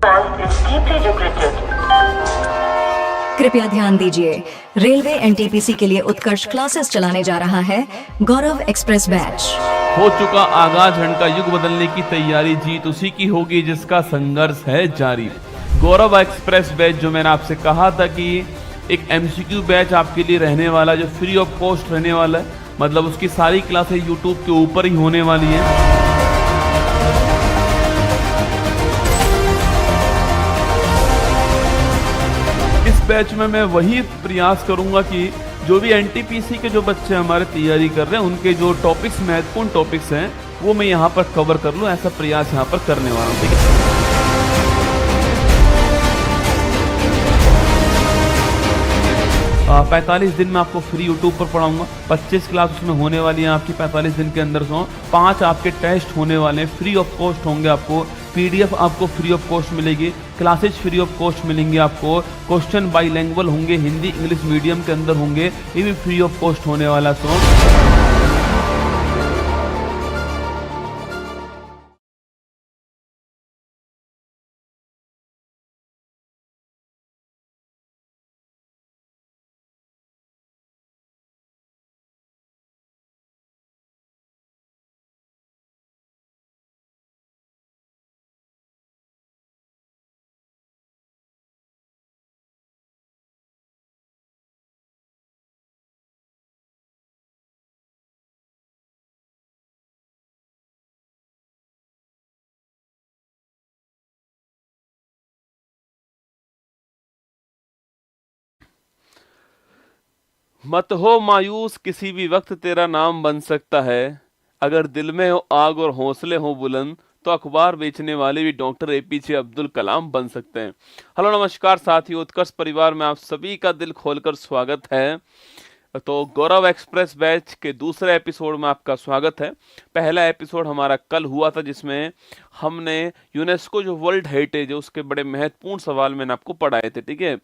call is deeply regretted. कृपया ध्यान दीजिए, रेलवे एनटीपीसी के लिए उत्कर्ष क्लासेस चलाने जा रहा है गौरव एक्सप्रेस बैच। हो चुका आगाज, झंड का युग बदलने की तैयारी, जीत उसी की होगी जिसका संघर्ष है जारी। गौरव एक्सप्रेस बैच जो मैंने आपसे कहा था कि एक एमसीक्यू बैच आपके लिए रहने वाला, जो फ्री ऑफ कॉस्ट रहने वाला है, मतलब उसकी सारी क्लासेस यूट्यूब के ऊपर ही होने वाली है। इस बैच में मैं वही प्रयास करूंगा कि जो भी एनटीपीसी के जो बच्चे हमारे तैयारी कर रहे हैं उनके जो टॉपिक्स, महत्वपूर्ण टॉपिक्स हैं, वो मैं यहाँ पर कवर कर लूँ, ऐसा प्रयास यहाँ पर करने वाला हूँ। ठीक है, 45 दिन में आपको फ्री यूट्यूब पर पढ़ाऊंगा। 25 क्लास उसमें होने वाली है आपकी 45 दिन के अंदर। 5 आपके टेस्ट होने वाले हैं, फ्री ऑफ कॉस्ट होंगे। आपको पीडीएफ आपको फ्री ऑफ कॉस्ट मिलेगी, क्लासेज फ्री ऑफ कॉस्ट मिलेंगे आपको, क्वेश्चन बाईलैंग्वेज होंगे, हिंदी इंग्लिश मीडियम के अंदर होंगे, ये भी फ्री ऑफ कॉस्ट होने वाला। मत हो मायूस, किसी भी वक्त तेरा नाम बन सकता है। अगर दिल में हो आग और हौसले हो बुलंद, तो अखबार बेचने वाले भी डॉक्टर एपीजे अब्दुल कलाम बन सकते हैं। हेलो नमस्कार साथियों, उत्कर्ष परिवार में आप सभी का दिल खोलकर स्वागत है। तो गौरव एक्सप्रेस बैच के दूसरे एपिसोड में आपका स्वागत है। पहला एपिसोड हमारा कल हुआ था, जिसमें हमने यूनेस्को जो वर्ल्ड हेरिटेज है उसके बड़े महत्वपूर्ण सवाल मैंने आपको पढ़ाए थे। ठीक है,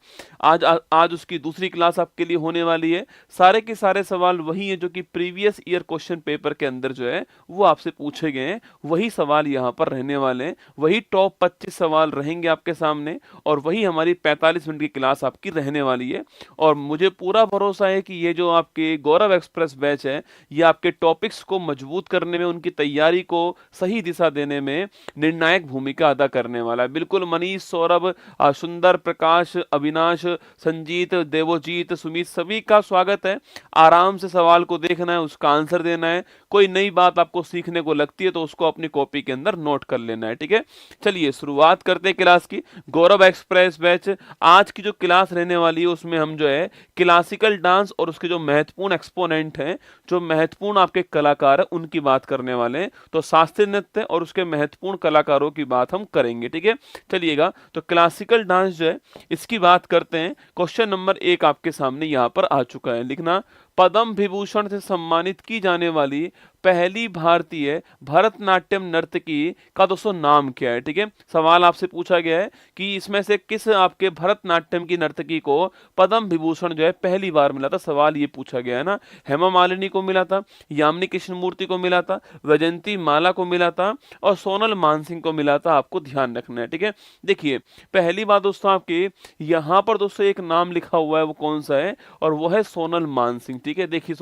आज उसकी दूसरी क्लास आपके लिए होने वाली है। सारे के सारे सवाल वही हैं जो कि प्रीवियस ईयर क्वेश्चन पेपर के अंदर जो है वो आपसे पूछे गए हैं, वही सवाल यहाँ पर रहने वाले हैं। वही टॉप 25 सवाल रहेंगे आपके सामने, और वही हमारी 45 मिनट की क्लास आपकी रहने वाली है। और मुझे पूरा भरोसा है कि ये जो आपके गौरव एक्सप्रेस बैच है, ये आपके टॉपिक्स को मजबूत करने में, उनकी तैयारी को सही दिशा देने में निर्णायक भूमिका अदा करने वाला है। बिल्कुल मनीष, सौरभ, सुंदर, प्रकाश, अविनाश, संजीत, देवोजीत, सुमित, सभी का स्वागत है। आराम से सवाल को देखना है, उसका आंसर देना है। कोई नई बात आपको सीखने को लगती है तो उसको अपनी कॉपी के अंदर नोट कर लेना है। ठीक है, चलिए शुरुआत करते हैं क्लास की। गौरव एक्सप्रेस बैच आज की जो क्लास रहने वाली है उसमें हम जो है क्लासिकल डांस और उसके जो महत्वपूर्ण एक्सपोनेंट हैं, जो महत्वपूर्ण आपके कलाकार हैं, उनकी बात करने वाले हैं। तो शास्त्रीय नृत्य और उसके महत्वपूर्ण कलाकारों की बात हम करेंगे। ठीक है, चलिएगा। तो क्लासिकल डांस जो है इसकी बात करते हैं। क्वेश्चन नंबर 1 आपके सामने यहाँ पर आ चुका है। लिखना, पद्म विभूषण से सम्मानित की जाने वाली पहली भारतीय भरतनाट्यम नर्तकी का दोस्तों नाम क्या है। ठीक है, सवाल आपसे पूछा गया है कि इसमें से किस आपके भरतनाट्यम की नर्तकी को पद्म विभूषण जो है पहली बार मिला था। सवाल ये पूछा गया है ना। हेमा मालिनी को मिला था, यामिनी कृष्णमूर्ति को मिला था, वैजयंती माला को मिला था, और सोनल मानसिंह को मिला था। आपको ध्यान रखना है। ठीक है, देखिए पहली बात दोस्तों आपके यहाँ पर दोस्तों एक नाम लिखा हुआ है, वो कौन सा है, और वो है सोनल मानसिंह। ठीक है, देखिए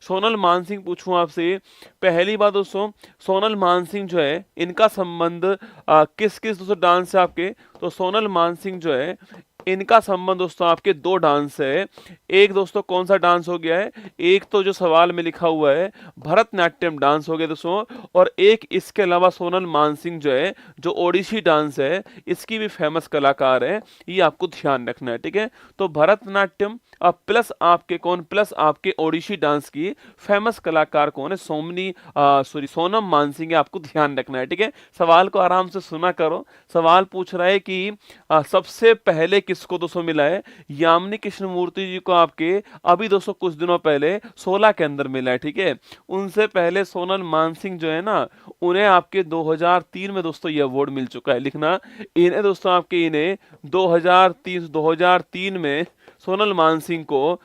सोनल मानसिंह पूछूं आपसे। पहली बात दोस्तों, सोनल मानसिंह जो है इनका संबंध किस किस दोस्तों डांस से आपके, तो सोनल मानसिंह जो है इनका संबंध दोस्तों आपके 2 डांस है। एक दोस्तों कौन सा डांस हो गया है, एक तो जो सवाल में लिखा हुआ है भरतनाट्यम डांस हो गया दोस्तों, और एक इसके अलावा सोनल मानसिंह जो है जो ओडिसी डांस है इसकी भी फेमस कलाकार है। ये आपको ध्यान रखना है। ठीक है, तो भरतनाट्यम प्लस आपके कौन, प्लस आपके ओडिसी डांस की फेमस कलाकार कौन है, सोनम मानसिंह है। आपको ध्यान रखना है। ठीक है, सवाल को आराम से सुना करो। सवाल पूछ रहा है कि सबसे पहले किसको दोस्तों मिला है, यामिनी कृष्णमूर्ति जी को आपके अभी दोस्तों कुछ दिनों पहले 16 के अंदर मिला है। ठीक है, उनसे पहले सोनल मानसिंह जो है ना, उन्हें आपके 2003 में दोस्तों ये अवार्ड मिल चुका है। लिखना, इन्हें दोस्तों आपके इन्हें 2003 में सोनल मानसिंह को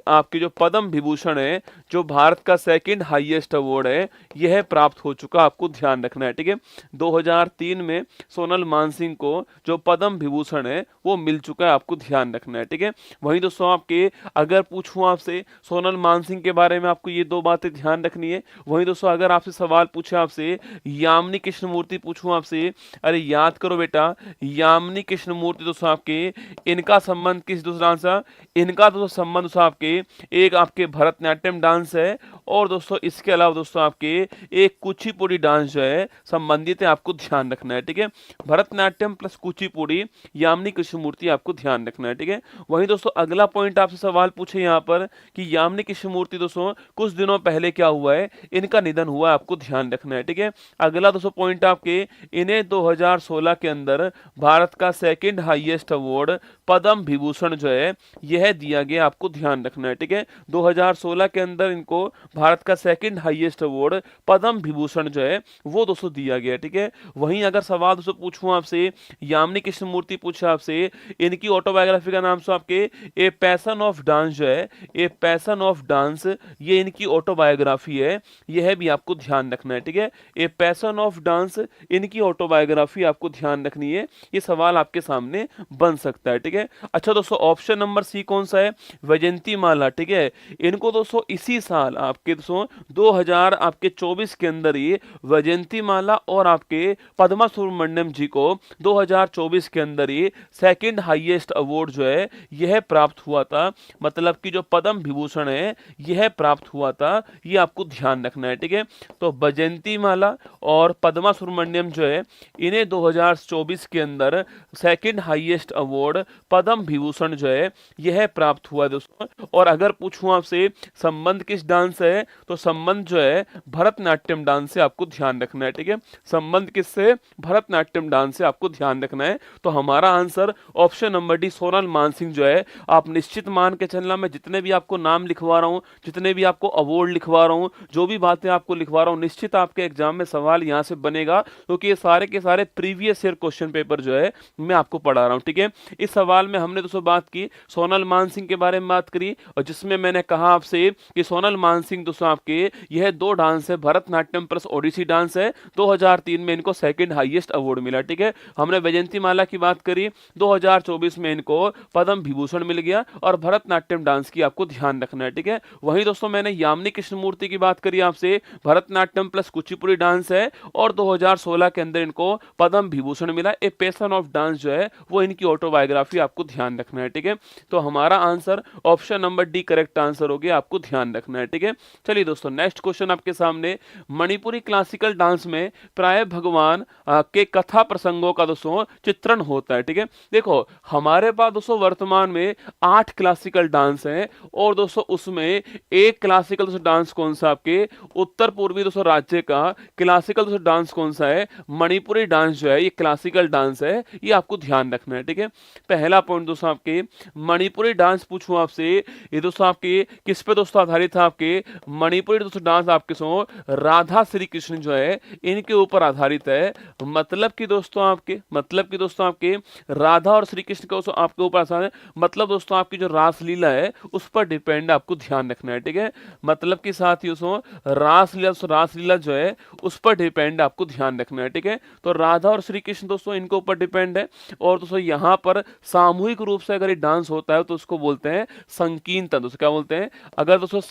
आपके जो पद्म विभूषण है, जो भारत का सेकंड हाईएस्ट अवार्ड है, यह प्राप्त हो चुका, आपको ध्यान रखना है, ठीक है। 2003 में सोनल मानसिंह को जो पद्म विभूषण है वो मिल चुका है, आपको ध्यान रखना है, ठीक है। वहीं दोस्तों आपके अगर पूछूं आपसे सोनल मानसिंह के बारे में, आपको ये दो बातें ध्यान रखनी है। वहीं दोस्तों अगर आपसे सवाल पूछे, आपसे यामिनी कृष्णमूर्ति पूछूं आपसे, अरे याद करो बेटा, यामिनी कृष्णमूर्ति दोस्तों आपके, इनका संबंध किस दूसरा आंसर, इनका दोस्तों संबंध दोस्तों आपके एक आपके भरतनाट्यम डांस है, और दोस्तों इसके अलावा दोस्तों आपके एक कुचिपुड़ी डांस जो है संबंधित है, आपको ध्यान रखना है, ठीक है। भरतनाट्यम प्लस कुचिपुड़ी, यामिनी कृष्णमूर्ति, आपको ध्यान रखना है, ठीक है। वहीं दोस्तों अगला पॉइंट आपसे सवाल पूछे यहाँ पर कि यामिनी कृष्णमूर्ति दोस्तों कुछ दिनों पहले क्या हुआ है, इनका निधन हुआ है, आपको ध्यान रखना है, ठीक है। अगला दोस्तों पॉइंट आपके, इन्हें 2016 के अंदर भारत का second highest award Padma Vibhushan जो है यह दिया गया, आपको ध्यान रखना है, ठीक है। 2016 के अंदर इनको भारत का second highest award Padma Vibhushan जो है वो दोस्तों दिया गया, ठीक है। वहीं अगर सवाल दोस्तों पूछूं आपसे, यामिनी कृष्णमूर्ति पूछा आपसे, इनकी ऑटोबायोग्राफी का नाम सो आपके ए पैशन ऑफ डांस जो है, ए पैशन ऑफ डांस, ये इनकी ऑटोबायोग्राफी है, यह भी आपको ध्यान रखना है, ठीक है। ए पैशन ऑफ डांस, इनकी ऑटोबायोग्राफी आपको ध्यान रखनी है, ये सवाल आपके सामने बन सकता है, ठीक है। अच्छा दोस्तों ऑप्शन नंबर सी कौन सा है, वैजयंती माला, ठीक है। इनको दोस्तों इसी साल आपके दोस्तों 2024 के अंदर ये वैजयंती माला और आपके पद्मा सुब्रमण्यम जी को 2024 के अंदर ये सेकंड हाईएस्ट अवार्ड जो है यह प्राप्त हुआ था, मतलब कि जो पद्म विभूषण है यह प्राप्त हुआ था, ये आपको ध्यान रखना है, ठीक है। तो वैजयंती माला और पद्मा सुब्रमण्यम जो है इन्हें 2024 के अंदर second highest award Padma Vibhushan जो है यह प्राप्त हुआ है दोस्तों। और अगर पूछूं आपसे संबंध किस डांस से है, तो संबंध जो है भरतनाट्यम डांस से, आपको ध्यान रखना है, ठीक है। संबंध किससे, भरतनाट्यम डांस से, आपको ध्यान रखना है। तो हमारा answer option number D Sonal Mansingh जो है, आप निश्चित मान के चलना, मैं जितने भी आपको नाम लिखवा रहा हूँ, जितने भी आपको अवार्ड लिखवा रहा हूँ, जो भी बातें आपको लिखवा रहा हूँ, निश्चित आपके एग्जाम में सवाल यहाँ से बनेगा, क्योंकि ये सारे के सारे प्रीवियस ईयर क्वेश्चन पेपर जो है मैं आपको पढ़ा रहा हूँ, ठीक है। इस सवाल में हमने दोस्तों बात की, सोनल मानसिंह के बारे में बात करी, और जिसमें मैंने कहा आपसे कि सोनल मानसिंह दोस्तों आपके यह दो डांस है, भरतनाट्यम प्लस ओडिसी डांस है, 2003 में इनको सेकंड हाईएस्ट अवार्ड मिला, ठीक है। हमने वैजयंती माला की बात करी, 2024 में इनको पद्म विभूषण मिल गया, और भरतनाट्यम डांस की आपको ध्यान रखना है, ठीक है। वहीं दोस्तों मैंने यामिनी कृष्णमूर्ति की बात करी आपसे, भरतनाट्यम प्लस कुचिपुड़ी डांस है, और 2016 के अंदर इनको पद्म विभूषण मिला। ए पैशन ऑफ डांस जो है वो इनकी ऑटोबायोग्राफी, आपको ध्यान रखना है, ठीक है। तो हमारा answer option number D correct answer हो गया, आपको ध्यान रखना है, ठीक है। चलिए दोस्तों नेक्स्ट क्वेश्चन आपके सामने, मणिपुरी क्लासिकल डांस में प्राय भगवान के कथा प्रसंगों का दोस्तों चित्रण होता है, ठीक है। देखो हमारे पास दोस्तों वर्तमान में 8 क्लासिकल डांस हैं, और दोस्तों उसमें एक क्लासिकल दोस्तों डांस कौन सा, आपके उत्तर पूर्वी दोस्तों राज्य का क्लासिकल दोस्तों डांस कौन सा है, मणिपुरी डांस जो है ये क्लासिकल डांस है, ये आपको ध्यान रखना है, ठीक है। पहला पॉइंट दोस्तों आपके, मणिपुरी डांस पूछूं आपसे, ये दोस्तों आपके किस पे दोस्तों आधारित था, आपके मणिपुरी दोस्तों डांस आपके सो राधा श्री कृष्ण जो है इनके ऊपर आधारित है, मतलब कि दोस्तों आपके राधा और श्री कृष्ण को आपके ऊपर आधारित है, मतलब दोस्तों आपकी जो रासलीला है उस पर डिपेंड, आपको ध्यान रखना है, ठीक है। मतलब कि साथियों सो रासलीला जो है उस पर डिपेंड, आपको ध्यान रखना है, ठीक है। तो राधा और श्री कृष्ण दोस्तों इनके ऊपर डिपेंड है, और दोस्तों यहाँ पर सामूहिक रूप से अगर ये डांस होता है तो उसको बोलते हैं संकीर्तन, दोस्तों क्या बोलते हैं, अगर दोस्तों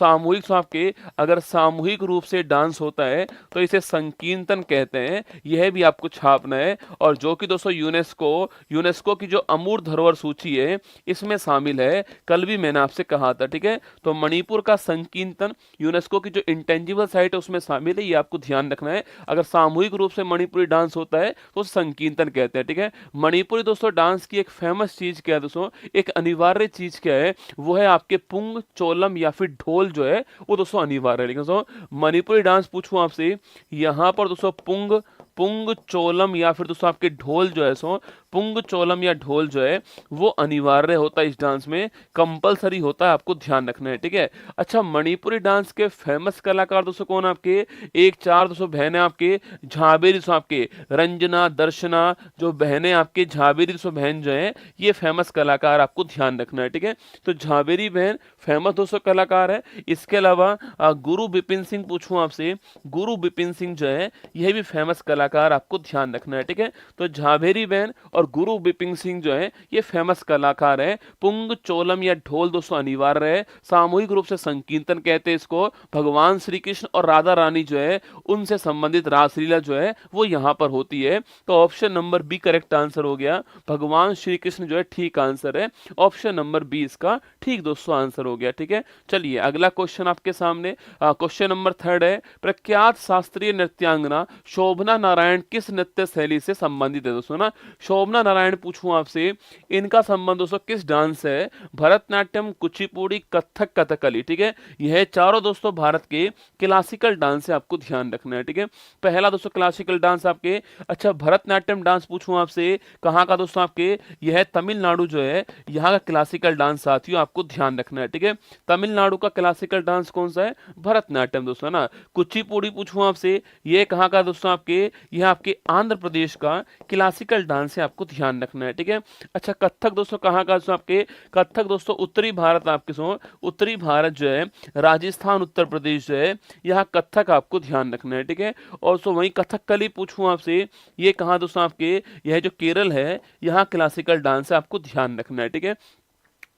अगर सामूहिक रूप से डांस होता है तो इसे संकीर्तन कहते हैं, यह भी आपको छापना है। और जो कि दोस्तों यूनेस्को की जो अमूर्त धरोहर सूची है इसमें शामिल है, कल भी मैंने आपसे कहा था, ठीक है। तो मणिपुर का संकीर्तन यूनेस्को की जो इंटेंजिबल साइट है उसमें शामिल है, ये आपको ध्यान रखना है। अगर सामूहिक रूप से मणिपुरी डांस होता है तो संकीर्तन कहते हैं, ठीक है। मणिपुरी दोस्तों डांस की एक फेमस चीज क्या है दोस्तों, एक अनिवार्य चीज क्या है, वो है आपके पुंग, चोलम या फिर ढोल जो है वो दोस्तों अनिवार्य है। लेकिन दोस्तों मणिपुरी डांस पूछूं आपसे, यहाँ पर दोस्तों पुंग, चोलम या फिर दोस्तों आपके ढोल जो है सो पुंग चोलम या ढोल जो है वो अनिवार्य होता है इस डांस में, कंपलसरी होता है, आपको ध्यान रखना है, ठीक है। अच्छा, मणिपुरी डांस के फेमस कलाकार दोस्तों कौन है आपके? एक चार दोस्तों बहनें आपके झाबेरी दोस्तों आपके रंजना दर्शना, जो बहनें आपके झाबेरी दोस्तों बहन जो है ये फेमस कलाकार, आपको ध्यान रखना है, ठीक है। तो झाबेरी बहन फेमस दोस्तों कलाकार है। इसके अलावा गुरु बिपिन सिंह पूछूं आपसे, गुरु बिपिन सिंह जो है यह भी फेमस कलाकार, आपको ध्यान रखना है, ठीक है। तो झाबेरी बहन और गुरु बिपिन सिंह जो है ये फेमस कलाकार है। पुंग चोलम या ढोल दोस्तों अनिवार्य है, सामूहिक रूप से संकीर्तन कहते हैं इसको। भगवान श्री कृष्ण और राधा रानी जो है उनसे संबंधित रासलीला जो है वो यहाँ पर होती है। तो option number B correct answer हो गया, भगवान श्री कृष्ण जो है ठीक आंसर है, ऑप्शन नंबर बी इसका ठीक दोस्तों आंसर हो गया, ठीक है। चलिए अगला क्वेश्चन आपके सामने, क्वेश्चन नंबर 3 है, प्रख्यात शास्त्रीय नृत्यांगना शोभना नारायण किस नृत्य शैली से संबंधित है दोस्तों ना? शोभना नारायण पूछूं आपसे, इनका संबंध दोस्तों किस डांस से है? भरतनाट्यम, कुचिपुड़ी, कथक, कथकली, ठीक है। यह चारों दोस्तों भारत के क्लासिकल डांस से, आपको ध्यान रखना है, ठीक है। पहला दोस्तों क्लासिकल डांस आपके, अच्छा भरतनाट्यम डांस पूछूं आपसे कहाँ का दोस्तों आपके? यह तमिलनाडु जो है यहाँ का क्लासिकल डांस साथियों, आपको ध्यान रखना है, ठीक है। तमिलनाडु का क्लासिकल डांस कौन सा है? भरतनाट्यम दोस्तों ना। कुचिपुड़ी पूछूं आपसे, ये कहाँ का दोस्तों आपके? यह आपके आंध्र प्रदेश का क्लासिकल डांस है, आपको ध्यान रखना है, ठीक है। अच्छा कथक दोस्तों कहाँ का दोस्तों आपके? कथक दोस्तों उत्तरी भारत, आपके सो उत्तरी भारत जो है राजस्थान उत्तर प्रदेश जो है यहाँ कथक, आपको ध्यान रखना है, ठीक है। और सो वहीं कथकली पूछूं आपसे, ये कहाँ दोस्तों आपके? यह जो केरल है यहाँ क्लासिकल डांस है, आपको ध्यान रखना है, ठीक है।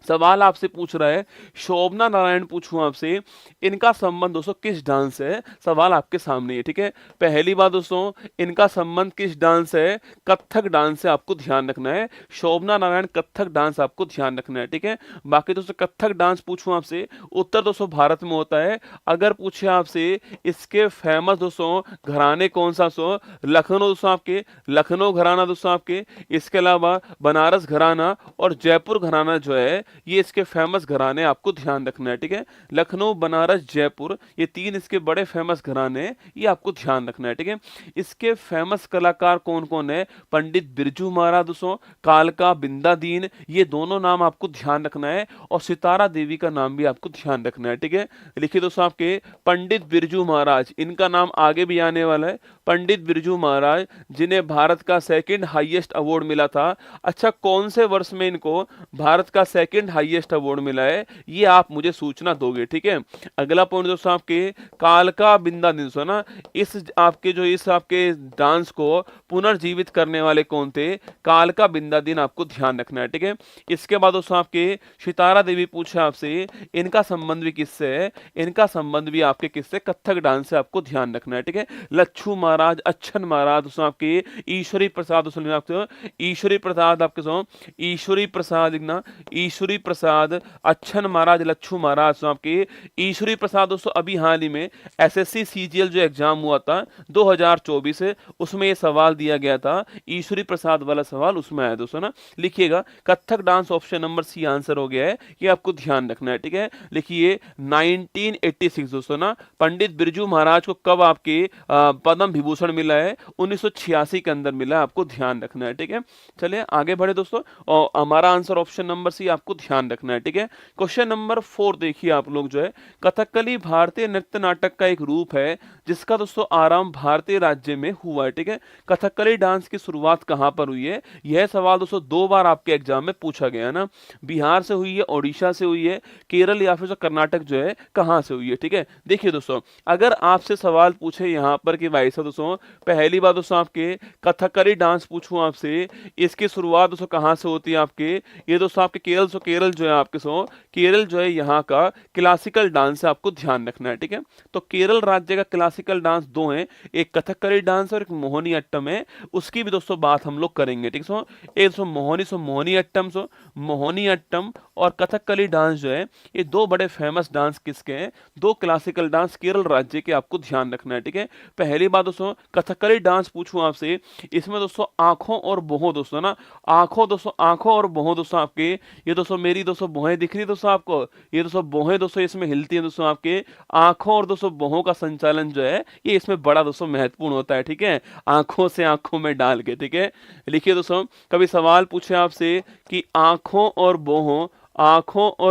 सवाल आपसे पूछ रहा है शोभना नारायण पूछूं आपसे, इनका संबंध दोस्तों किस डांस से है? सवाल आपके सामने है, ठीक है। पहली बात दोस्तों, इनका संबंध किस डांस है? कथक डांस से, आपको ध्यान रखना है। शोभना नारायण कथक डांस, आपको ध्यान रखना है, ठीक है। बाकी दोस्तों कथक डांस पूछूं आपसे, उत्तर दोस्तों भारत में होता है। अगर पूछे आपसे इसके फेमस दोस्तों घराने कौन सा, सो लखनऊ दोस्तों आपके, लखनऊ घराना दोस्तों आपके, इसके अलावा बनारस घराना और जयपुर घराना जो है ये इसके फेमस घराने, आपको ध्यान रखना है, ठीक है। लखनऊ, बनारस, जयपुर, ये तीन इसके बड़े फेमस घराने, ये आपको ध्यान रखना है, ठीक है। इसके फेमस कलाकार कौन कौन है? पंडित बिरजू महाराज दोस्तों, कालका, बिंदा दीन, ये दोनों नाम आपको ध्यान रखना है। और सितारा देवी का नाम भी आपको ध्यान रखना है, ठीक है। लिखिए दोस्तों आपके पंडित बिरजू महाराज, इनका नाम आगे भी आने वाला है। पंडित बिरजू महाराज जिन्हें भारत का सेकंड हाईएस्ट अवार्ड मिला था। अच्छा कौन से वर्ष में इनको भारत का सेकंड हाईएस्ट अवार्ड मिला है, ये आप मुझे सूचना दोगे, ठीक है। अगला पॉइंट दोस्तों आपके कालका बिंदा दिन सो ना, इस आपके जो इस आपके डांस को पुनर्जीवित करने वाले कौन थे? कालका बिंदा दिन, आपको ध्यान रखना है, ठीक है। इसके बाद दोस्तों आपके सितारा देवी पूछा आपसे, इनका संबंध भी किससे है? इनका संबंध भी आपके किससे? कथक डांस से, आपको ध्यान रखना है, ठीक है। लच्छू महाराज, अच्छन महाराज दोस्तों आपके, ईश्वरी प्रसाद दोस्तों आपके, ईश्वरी प्रसाद आपके सो ईश्वरी प्रसाद ना, ईश्वरी प्रसाद, अच्छन महाराज, लच्छू महाराज आपके। ईश्वरी प्रसाद दोस्तों अभी हाल ही में एसएससी सीजीएल जो एग्जाम हुआ था 2024 से, उसमें ये सवाल दिया गया था, ईश्वरी प्रसाद वाला सवाल उसमें आया दोस्तों ना। लिखिएगा Kathak dance, option number C answer हो गया है, ये आपको ध्यान रखना है, ठीक है। लिखिए 1986 दोस्तों ना, पंडित बिरजू महाराज को कब आपके पद्म विभूषण मिला है? 1986 के अंदर मिला है, आपको ध्यान रखना है, ठीक है। चलिए आगे बढ़े दोस्तों, और हमारा आंसर ऑप्शन नंबर सी आपको ध्यान रखना है, ठीक है। क्वेश्चन नंबर 4 देखिए आप लोग जो है, कथकली भारतीय नृत्य नाटक का एक रूप है जिसका दोस्तों आरंभ भारतीय राज्य में हुआ है, ठीक है। कथकली डांस की शुरुआत कहां पर हुई है? यह सवाल दोस्तों 2 बार आपके एग्जाम में पूछा गया है ना। बिहार से हुई है, ओडिशा से हुई है, केरल या फिर कर्नाटक जो है कहां से हुई है, ठीक है। देखिए दोस्तों अगर आपसे सवाल पूछे यहाँ पर कि भाई साहब दोस्तों पहली बार दोस्तों आपके कथकली डांस पूछूं आपसे, इसकी शुरुआत दोस्तों कहां से होती है आपके? ये दोस्तों आपके केरल से, केरल जो है आपके सो केरल जो है यहाँ का क्लासिकल डांस है, आपको ध्यान रखना है, ठीक है। तो केरल राज्य का क्लासिकल डांस 2 हैं, एक कथकली डांस और एक मोहिनी अट्टम है, उसकी भी दोस्तों बात हम लोग करेंगे, ठीक है। एक दोस्तों मोहिनी अट्टम, मोहिनी अट्टम और कथकली डांस जो है ये 2 बड़े फेमस डांस किसके हैं? 2 क्लासिकल डांस केरल राज्य के, आपको ध्यान रखना है, ठीक है। पहली बात दोस्तों कथकली डांस पूछूं आपसे, इसमें दोस्तों आंखों और बोहों दोस्तों ना, आंखों और बोहों दोस्तों आपके, ये दोस्तों दोस्तों मेरी दोस्तों भौहें दिख रही है दोस्तों आपको, ये दोस्तों भौहें दोस्तों इसमें हिलती हैं दोस्तों आपके आंखों और दोस्तों भौहों का संचालन जो है ये इसमें बड़ा दोस्तों महत्वपूर्ण होता है, ठीक है, आंखों से आंखों में डाल के, ठीक है। लिखिए दोस्तों, कभी सवाल पूछे आपसे कि आंखों और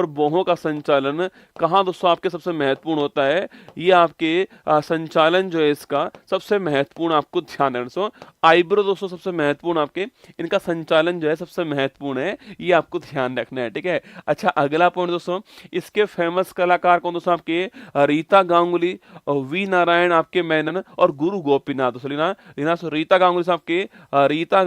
भौहों का संचालन कहाँ दोस्तों आपके सबसे महत्वपूर्ण होता है, ये आपके संचालन जो है इसका सबसे महत्वपूर्ण आपको ध्यान रखना। दोस्तों आईब्रो दोस्तों सबसे महत्वपूर्ण आपके, इनका संचालन जो है सबसे महत्वपूर्ण है, ये आपको ध्यान रखना है, ठीक है। अच्छा अगला पॉइंट दोस्तों, इसके फेमस कलाकार कौन दोस्तों आपके, रीता गांगुली, वी नारायण आपके मेनन और गुरु गोपीनाथ। दोस्तों रीना सो रीता गांगुली साहब के रीता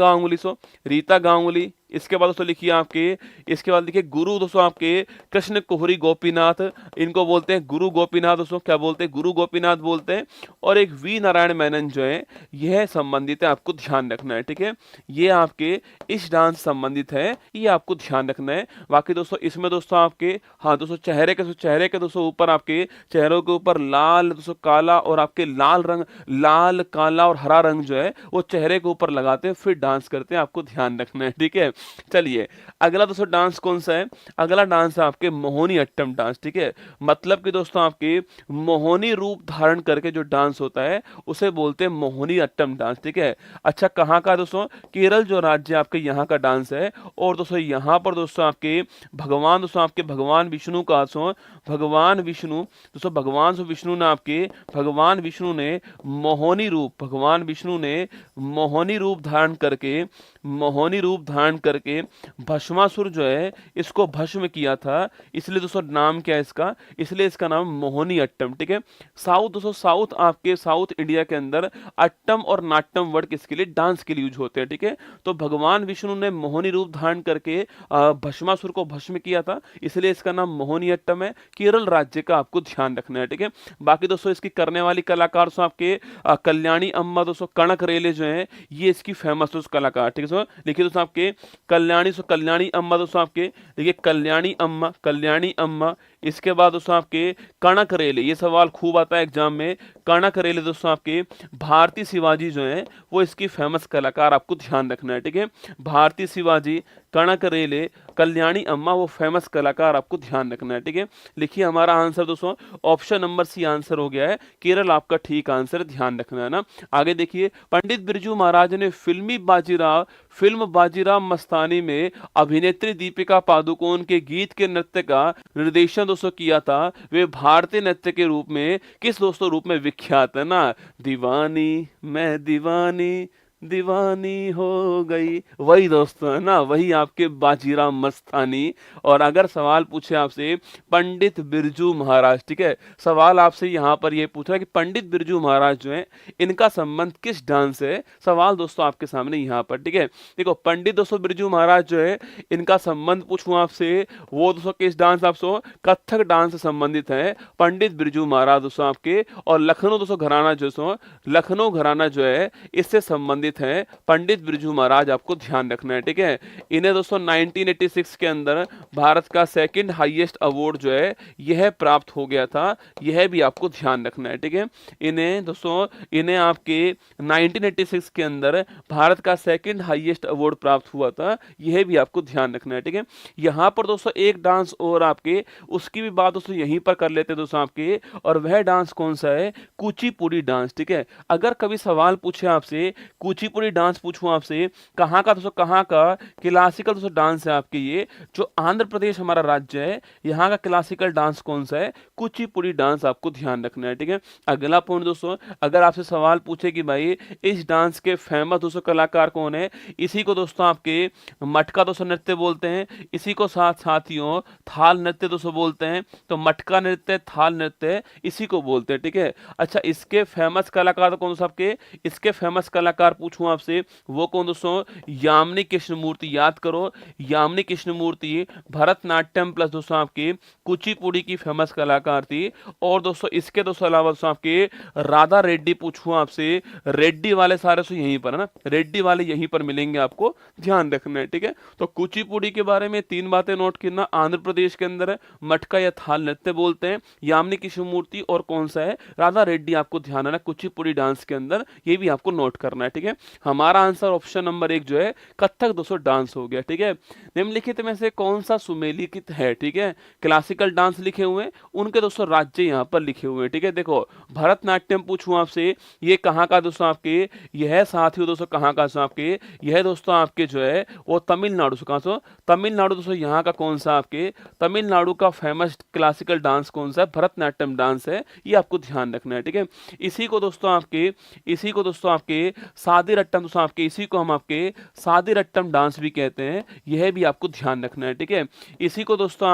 गांगुली। इसके बाद दोस्तों लिखिए आपके, इसके बाद लिखिए गुरु दोस्तों आपके कृष्ण कोहरी गोपीनाथ, इनको बोलते हैं गुरु गोपीनाथ दोस्तों, क्या बोलते हैं, गुरु गोपीनाथ बोलते हैं। और एक वी नारायण मेनन जो है यह संबंधित है, आपको ध्यान रखना है, ठीक है, ये आपके इस डांस संबंधित है, ये आपको ध्यान रखना है। बाकी दोस्तों इसमें दोस्तों आपके हाँ दोस्तों चेहरे के दोस्तों ऊपर आपके चेहरों के ऊपर लाल दोस्तों काला और आपके लाल काला और हरा रंग जो है वो चेहरे के ऊपर लगाते हैं, फिर डांस करते हैं, आपको ध्यान रखना है, ठीक है। चलिए अगला दोस्तों डांस कौन सा है, अगला डांस है आपके मोहिनी अट्टम डांस, ठीक है। मतलब कि दोस्तों आपके मोहिनी रूप धारण करके जो डांस होता है उसे बोलते हैं मोहिनी अट्टम डांस, ठीक है। अच्छा कहाँ का दोस्तों, केरल जो राज्य आपके यहाँ का डांस है। और दोस्तों यहाँ पर दोस्तों आपके भगवान विष्णु का भगवान विष्णु ने मोहिनी रूप धारण करके भस्मासुर जो है इसको भस्म किया था, इसलिए दोस्तों नाम क्या है इसका, इसलिए इसका नाम मोहिनी अट्टम, ठीक है। साउथ इंडिया के अंदर अट्टम और नाट्यम वर्ड किसके लिए, डांस के लिए यूज होते हैं, ठीक है। तो भगवान विष्णु ने मोहिनी रूप धारण करके भस्मासुर को भस्म किया था, इसलिए इसका नाम मोहिनी अट्टम है। केरल राज्य का आपको ध्यान रखना है, ठीक है। बाकी दोस्तों इसकी करने वाली कलाकार आपके कल्याणी अम्मा दोस्तों कणक रेले जो है ये इसकी फेमस कलाकार, ठीक है। दोस्तों लिखिए दोस्तों आपके कल्याणी अम्मा दोस्तों आपके, देखिए कल्याणी अम्मा। इसके बाद दोस्तों आपके कणक रेले, ये सवाल खूब आता है एग्जाम में, कणक रेले दोस्तों आपके भारती शिवाजी जो है वो इसकी फेमस कलाकार, आपको ध्यान रखना है, ठीक है। भारती शिवाजी, कणक रेले, कल्याणी अम्मा वो फेमस कलाकार, आपको ध्यान रखना है, ठीक है। लिखिए हमारा आंसर दोस्तों ऑप्शन नंबर सी आंसर हो गया है, केरल आपका ठीक आंसर, ध्यान रखना है ना। आगे देखिए, पंडित बिरजू महाराज ने फिल्म बाजीराव मस्तानी में अभिनेत्री दीपिका पादुकोण के गीत के नृत्य का निर्देशन दोस्तों किया था, वे भारतीय नृत्य के रूप में किस दोस्तों रूप में विख्यात है ना, दीवानी मैं दीवानी हो गई, वही दोस्तों है ना, वही आपके बाजीराव मस्तानी। और अगर सवाल पूछे आपसे पंडित बिरजू महाराज, ठीक है, सवाल आपसे यहाँ पर ये पूछ रहा है कि पंडित बिरजू महाराज जो है इनका संबंध किस डांस से है, सवाल दोस्तों आपके सामने यहाँ पर, ठीक है। देखो पंडित दोस्तों बिरजू महाराज जो है इनका संबंध पूछूं आपसे, वो दोस्तों किस डांस आपसे, कथक डांस से संबंधित है पंडित बिरजू महाराज दोस्तों आपके। और लखनऊ दोस्तों घराना जो है इससे संबंधित है पंडित बिरजू महाराज, आपको ध्यान रखना है, ठीक है। इन्हें दोस्तों 1986 के अंदर भारत का सेकंड हाईएस्ट अवार्ड जो है यह प्राप्त हो गया था, यह भी आपको ध्यान रखना है, ठीक है। इन्हें आपके 1986 के अंदर भारत का सेकंड हाईएस्ट अवार्ड प्राप्त हुआ था, यह भी आपको ध्यान रखना है, ठीक है। यहाँ पर दोस्तों एक डांस और आपके, उसकी भी बात दोस्तों यहीं पर कर लेते हैं दोस्तों आपके, और वह डांस कौन सा है, कुचिपुड़ी डांस, ठीक है। अगर कभी सवाल पूछे आपसे कुचिपुड़ी डांस पूछूं आपसे, कहाँ का क्लासिकल दोस्तों डांस है आपके, ये जो आंध्र प्रदेश हमारा राज्य है यहाँ का क्लासिकल डांस कौन सा है, कुचिपुड़ी डांस, आपको ध्यान रखना है, ठीक है। अगला पॉइंट दोस्तों, अगर आपसे सवाल पूछे कि भाई इस डांस के फेमस दोस्तों कलाकार कौन है, इसी को दोस्तों आपके मटका दोस्तों नृत्य बोलते हैं, इसी को साथियों थाल नृत्य दोस्तों बोलते हैं। तो मटका नृत्य, थाल नृत्य इसी को बोलते हैं, ठीक है। अच्छा इसके फेमस कलाकार कौन सा आपके, इसके फेमस कलाकार पूछूं आपसे वो कौन दोस्तों, यामिनी कृष्णमूर्ति, याद करो यामिनी कृष्णमूर्ति भरतनाट्यम प्लस दोस्तों आपके कुचिपुड़ी की फेमस कलाकार थी। और दोस्तों इसके दोस्तों अलावा दोस्तों आपके राधा रेड्डी पूछूं आपसे, रेड्डी वाले सारे सो यहीं पर है ना, रेड्डी वाले यहीं पर मिलेंगे, आपको ध्यान रखना है, ठीक है। तो कुचिपुड़ी के बारे में 3 बातें नोट करना, आंध्र प्रदेश के अंदर मटका या थाल नृत्य बोलते हैं, यामिनी कृष्णमूर्ति और कौन सा है, राधा रेड्डी, आपको ध्यान रखना कुचिपुड़ी डांस के अंदर, ये भी आपको नोट करना है, ठीक है। हमारा आंसर ऑप्शन नंबर 1 जो है कथक दोस्तों डांस हो गया। ठीक है, निम्नलिखित में से कौन सा सुमेलित है? ठीक है, क्लासिकल डांस लिखे हुए हैं, उनके दोस्तों राज्य यहाँ पर लिखे हुए हैं। ठीक है, देखो भरतनाट्यम पूछूं आपसे, ये कहाँ का दोस्तों आपके, यह साथियों दोस्तों कहाँ का दोस्तों आपके, यह दोस्तों आपके जो है वो तमिलनाडु से, कहाँ से? तमिलनाडु दोस्तों। यहाँ का कौन सा आपके तमिलनाडु का फेमस क्लासिकल डांस कौन सा है? भरतनाट्यम डांस है, ये आपको ध्यान रखना है। ठीक है, इसी को दोस्तों आपके सादिरट्टम दोस्तों आपके, इसी को हम आपके सादिरट्टम डांस भी कहते हैं, यह भी आपको ध्यान रखना है। ठीक है, इसी को दोस्तों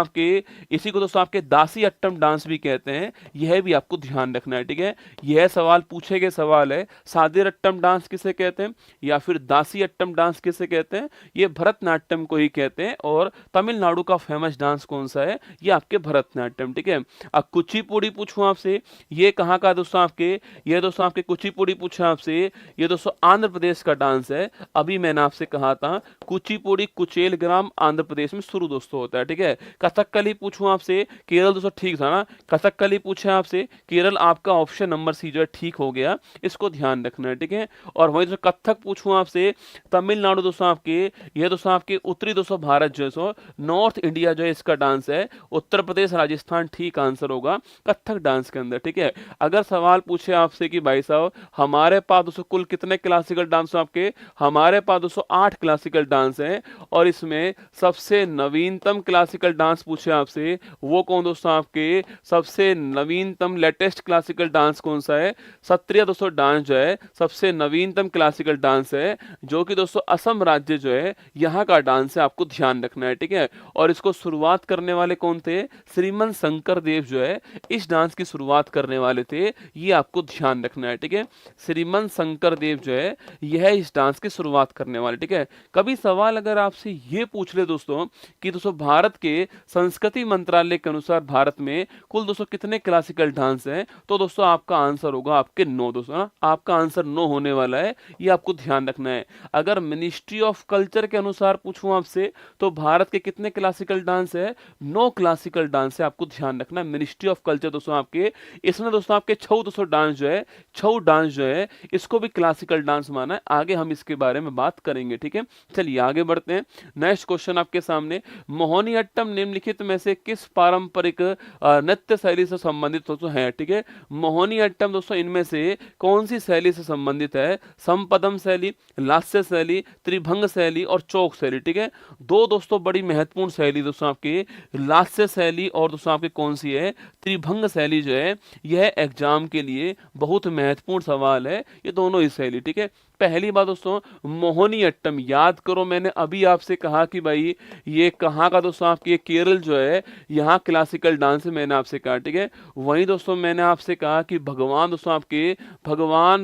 आपके दासी अट्टम डांस भी कहते हैं, यह भी आपको ध्यान रखना है। ठीक है, यह सवाल पूछे गए सवाल है, सादिरट्टम डांस किसे कहते हैं या फिर दासी अट्टम डांस किसे कहते हैं? ये भरतनाट्यम को ही कहते हैं। और तमिलनाडु का फेमस डांस कौन सा है? ये आपके भरतनाट्यम। ठीक है, अब कुचिपुड़ी पूछूं आपसे, ये कहाँ का दोस्तों आपके, ये दोस्तों आपके कुचिपुड़ी पूछा आपसे, ये दोस्तों आंध्र प्रदेश का डांस है। अभी मैंने आपसे कहा था कुचिपुड़ी कुचेल ग्राम आंध्र प्रदेश में शुरू दोस्तों होता है। ठीक है, कथकली पूछूं आपसे, केरल दोस्तों ठीक था ना, कथकली पूछा आपसे, केरल आपका ऑप्शन नंबर सी जो है ठीक हो गया, इसको ध्यान रखना है। ठीक है, और वही दोस्तों कथक पूछूं आपसे, तमिलनाडु दोस्तों आपके, यह दोस्तों आपके उत्तरी दोस्तों भारत जो है नॉर्थ इंडिया जो है इसका डांस है, उत्तर प्रदेश राजस्थान ठीक आंसर होगा कथक डांस के अंदर। ठीक है, अगर सवाल पूछे आपसे कि भाई साहब हमारे पास दोस्तों कुल कितने क्लासिकल डांस आपके, हमारे पास दोस्तों 8 क्लासिकल डांस हैं, और इसमें सबसे नवीनतम क्लासिकल डांस पूछे आपसे, वो कौन दोस्तों आपके, सबसे नवीनतम लेटेस्ट क्लासिकल डांस कौन सा है? सत्रिया दोस्तों डांस जो है सबसे नवीनतम क्लासिकल डांस है, जो कि दोस्तों असम राज्य जो है यहाँ का डांस है, आपको ध्यान रखना है। ठीक है, और इसको शुरुआत करने वाले कौन थे? श्रीमंत शंकर देव जो है इस डांस की शुरुआत करने वाले थे, ये आपको ध्यान रखना है। ठीक है, श्रीमंत शंकर देव जो है यह इस डांस की शुरुआत करने वाले। ठीक है, कभी सवाल अगर आपसे ये पूछ ले दोस्तों कि दोस्तों भारत के संस्कृति मंत्रालय के अनुसार भारत में कुल दोस्तों कितने क्लासिकल डांस हैं, तो दोस्तों आपका आंसर होगा आपके 9 दोस्तों ना, आपका आंसर 9 होने वाला है, ये आपको ध्यान रखना है। अगर मिनिस्ट्री ऑफ कल्चर के अनुसार पूछूं आपसे तो भारत के कितने क्लासिकल डांस है? 9 क्लासिकल डांस है, आपको ध्यान रखना है। मिनिस्ट्री ऑफ कल्चर दोस्तों आपके, इसमें दोस्तों आपके 6 दोस्तों डांस जो है, 6 डांस जो है इसको भी क्लासिकल डांस माना है। आगे हम इसके बारे में बात करेंगे। ठीक है, चलिए आगे बढ़ते हैं। नेक्स्ट क्वेश्चन आपके सामने, मोहिनीअट्टम निम्नलिखित में से किस पारंपरिक नृत्य शैली से संबंधित दोस्तों है? ठीक है, मोहिनीअट्टम दोस्तों इनमें से कौन सी शैली से संबंधित है? संपदम शैली, लास्य शैली, त्रिभंग शैली और चौक शैली। ठीक है, दो दोस्तों बड़ी महत्वपूर्ण शैली दोस्तों आपकी लास्य शैली और दोस्तों आपकी कौन सी है? त्रिभंग शैली जो है यह एग्जाम के लिए बहुत महत्वपूर्ण सवाल है, ये दोनों ही शैली। ठीक है, पहली बात दोस्तों मोहिनीअट्टम याद करो, मैंने अभी आपसे कहा कि भाई ये कहाँ का दोस्तों आपके केरल जो है यहाँ क्लासिकल डांस है, मैंने आपसे कहा। ठीक है, वहीं दोस्तों मैंने आपसे कहा कि भगवान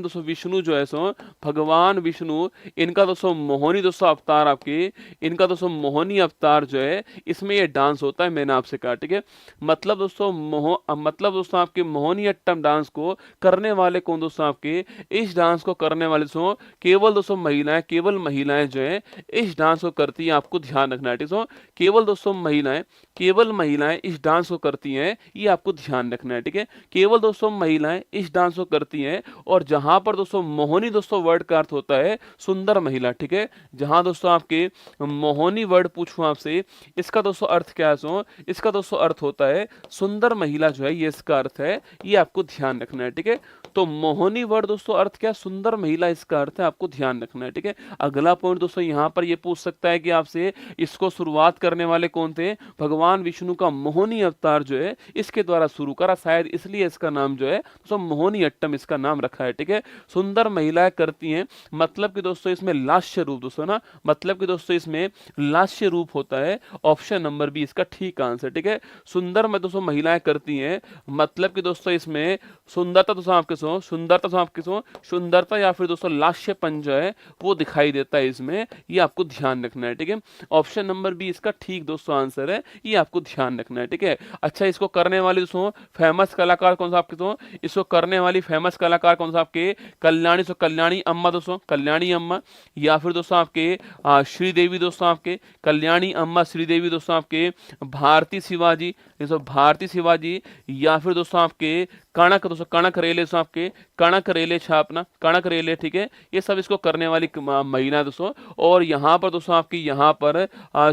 दोस्तों विष्णु जो है भगवान विष्णु इनका दोस्तों मोहिनी दोस्तों अवतार आपके, इनका दोस्तों मोहिनी अवतार जो है इसमें ये डांस होता है, मैंने आपसे कहा। ठीक है, मतलब दोस्तों आपके मोहिनीअट्टम डांस को करने वाले कौन दोस्तों आपके, इस डांस को करने वाले दोस्तों केवल दोस्तों महिलाएं जो है इस डांस को करती हैं, आपको ध्यान रखना है। ठीक है, केवल महिलाएं इस डांस को करती हैं, ये आपको ध्यान रखना है। ठीक है, केवल दोस्तों महिलाएं इस डांस को करती हैं, और जहां पर दोस्तों मोहिनी दोस्तों वर्ड का अर्थ होता है सुंदर महिला। ठीक है, जहां दोस्तों आपके मोहिनी वर्ड पूछूं आपसे, इसका दोस्तों अर्थ क्या है? इसका दोस्तों अर्थ होता है सुंदर महिला जो है, ये इसका अर्थ है, ये आपको ध्यान रखना है। ठीक है, तो मोहिनी वर्ड दोस्तों अर्थ क्या? सुंदर महिला इसका अर्थ है, आपको ध्यान रखना है। ठीक है, अगला पॉइंट दोस्तों यहाँ पर ये पूछ सकता है कि आपसे इसको शुरुआत करने वाले कौन थे? भगवान विष्णु का मोहिनी अवतार जो है इसके द्वारा शुरू करा, शायद इसलिए इसका नाम जो है दोस्तों मोहिनीअट्टम इसका नाम रखा है। ठीक है, सुंदर महिलाएं करती हैं, मतलब कि दोस्तों इसमें लास्य रूप दोस्तों ना, मतलब कि दोस्तों इसमें लास्य रूप होता है, ऑप्शन नंबर बी इसका ठीक आंसर। ठीक है, सुंदर में दोस्तों महिलाएं करती हैं, मतलब कि दोस्तों इसमें सुंदरता दोस्तों आपके सुंदरता या फिर दोस्तों लास्यपन जो है वो दिखाई देता है इसमें, ये आपको ध्यान रखना है। ठीक है, ऑप्शन नंबर बी इसका ठीक दोस्तों आंसर है, ये आपको ध्यान रखना है। ठीक है, अच्छा इसको करने वाले दोस्तों फेमस कलाकार कौन सा आपके दोस्तों, इसको करने वाली फेमस कलाकार कौन सा आपके? कल्याणी अम्मा दोस्तों, कल्याणी अम्मा, या फिर दोस्तों आपके श्रीदेवी दोस्तों आपके, कल्याणी अम्मा श्रीदेवी दोस्तों आपके, भारती शिवाजी, या फिर दोस्तों आपके कणक रेले दोस्तों आपके, कणक रेले छापना, कणक रेले, ठीक है, ये सब इसको करने वाली महिला दोस्तों। और यहाँ पर दोस्तों आपकी यहाँ पर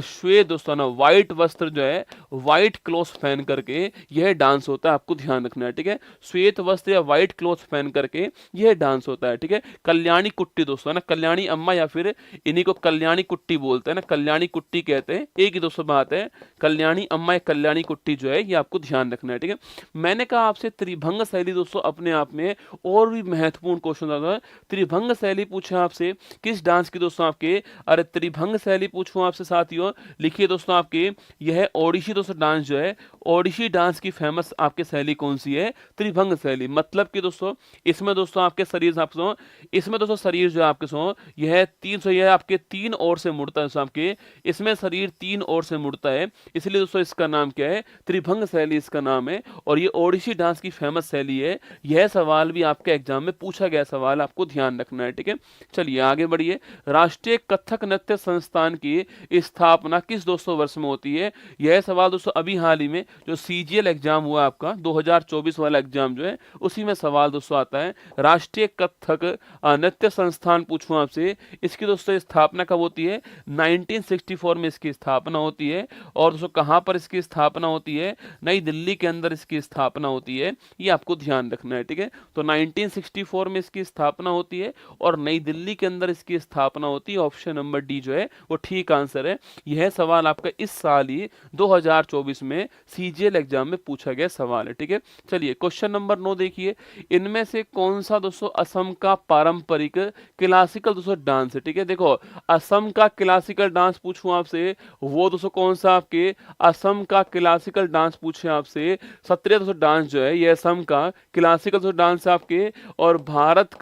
श्वेत दोस्तों ना व्हाइट वस्त्र जो है, व्हाइट क्लॉथ पहन करके यह डांस होता है, आपको ध्यान रखना है, ठीक है। श्वेत वस्त्र या व्हाइट क्लॉथ पहन करके यह डांस होता है, ठीक है। कल्याणी कुट्टी दोस्तों ना, कल्याणी अम्मा या फिर इन्हीं को कल्याणी कुट्टी बोलते हैं ना, कल्याणी कुट्टी कहते हैं, एक ही दोस्तों बात है, कल्याणी अम्मा या कल्याणी कुट्टी जो है ये आपको ध्यान रखना है, ठीक है। मैंने कहा आपसे त्रिभंग शैली दोस्तों अपने आप में और भी महत्वपूर्ण क्वेश्चन आता है। त्रिभंग शैली पूछा आपसे किस डांस की दोस्तों आपके, अरे त्रिभंग शैली पूछूं आपसे साथियों, लिखिए दोस्तों आपके, यह ओडिसी दोस्तों डांस जो है, ओडिसी डांस की फेमस आपके शैली कौन सी है, त्रिभंग शैली। मतलब कि दोस्तों इसमें दोस्तों आपके शरीर आपको, इसमें दोस्तों शरीर जो है आपके सो यह यह आपके तीन ओर से मुड़ता है दोस्तों आपके, इसमें शरीर तीन ओर से मुड़ता है, इसलिए दोस्तों इसका नाम क्या है, त्रिभंग शैली इसका नाम है। और ये ओडिसी डांस की फेमस शैली है। यह सवाल भी आपके एग्जाम में पूछा गया सवाल, आपको ध्यान रखना है, ठीक है। चलिए आगे बढ़िए। राष्ट्रीय कथक नृत्य संस्थान की स्थापना किस दोस्तों वर्ष में होती है, यह सवाल दोस्तों अभी हाल ही में जो सीजीएल एग्जाम हुआ आपका 2024 वाला एग्जाम जो है उसी में सवाल दोस्तों आता है। राष्ट्रीय कथक नृत्य संस्थान पूछूं आपसे, इसकी दोस्तों स्थापना कब होती है, 1964 में इसकी स्थापना होती है। और दोस्तों कहां पर इसकी स्थापना होती है, नई दिल्ली के अंदर इसकी स्थापना होती है, ये आपको ध्यान रखना है, ठीक है। तो 1964 में इसकी स्थापना होती है और नई दिल्ली के अंदर इसकी स्थापना होती है। ऑप्शन नंबर डी जो है वो ठीक आंसर है। यह सवाल आपका इस साल ही 2024 में सीजीएल एग्जाम में पूछा गया सवाल है, ठीक है। चलिए क्वेश्चन नंबर 9 देखिए, इनमें से कौन सा दोस्तों असम का पारंपरिक क्लासिकल दोस्तों डांस है, ठीक है। देखो असम का क्लासिकल डांस पूछूं आपसे, वो दोस्तों कौन सा आपके असम का क्लासिकल डांस पूछे आपसे, सत्रिय दोस्तों डांस जो है ये असम का क्लासिकल दोस्तों डांस है आपके। और भारत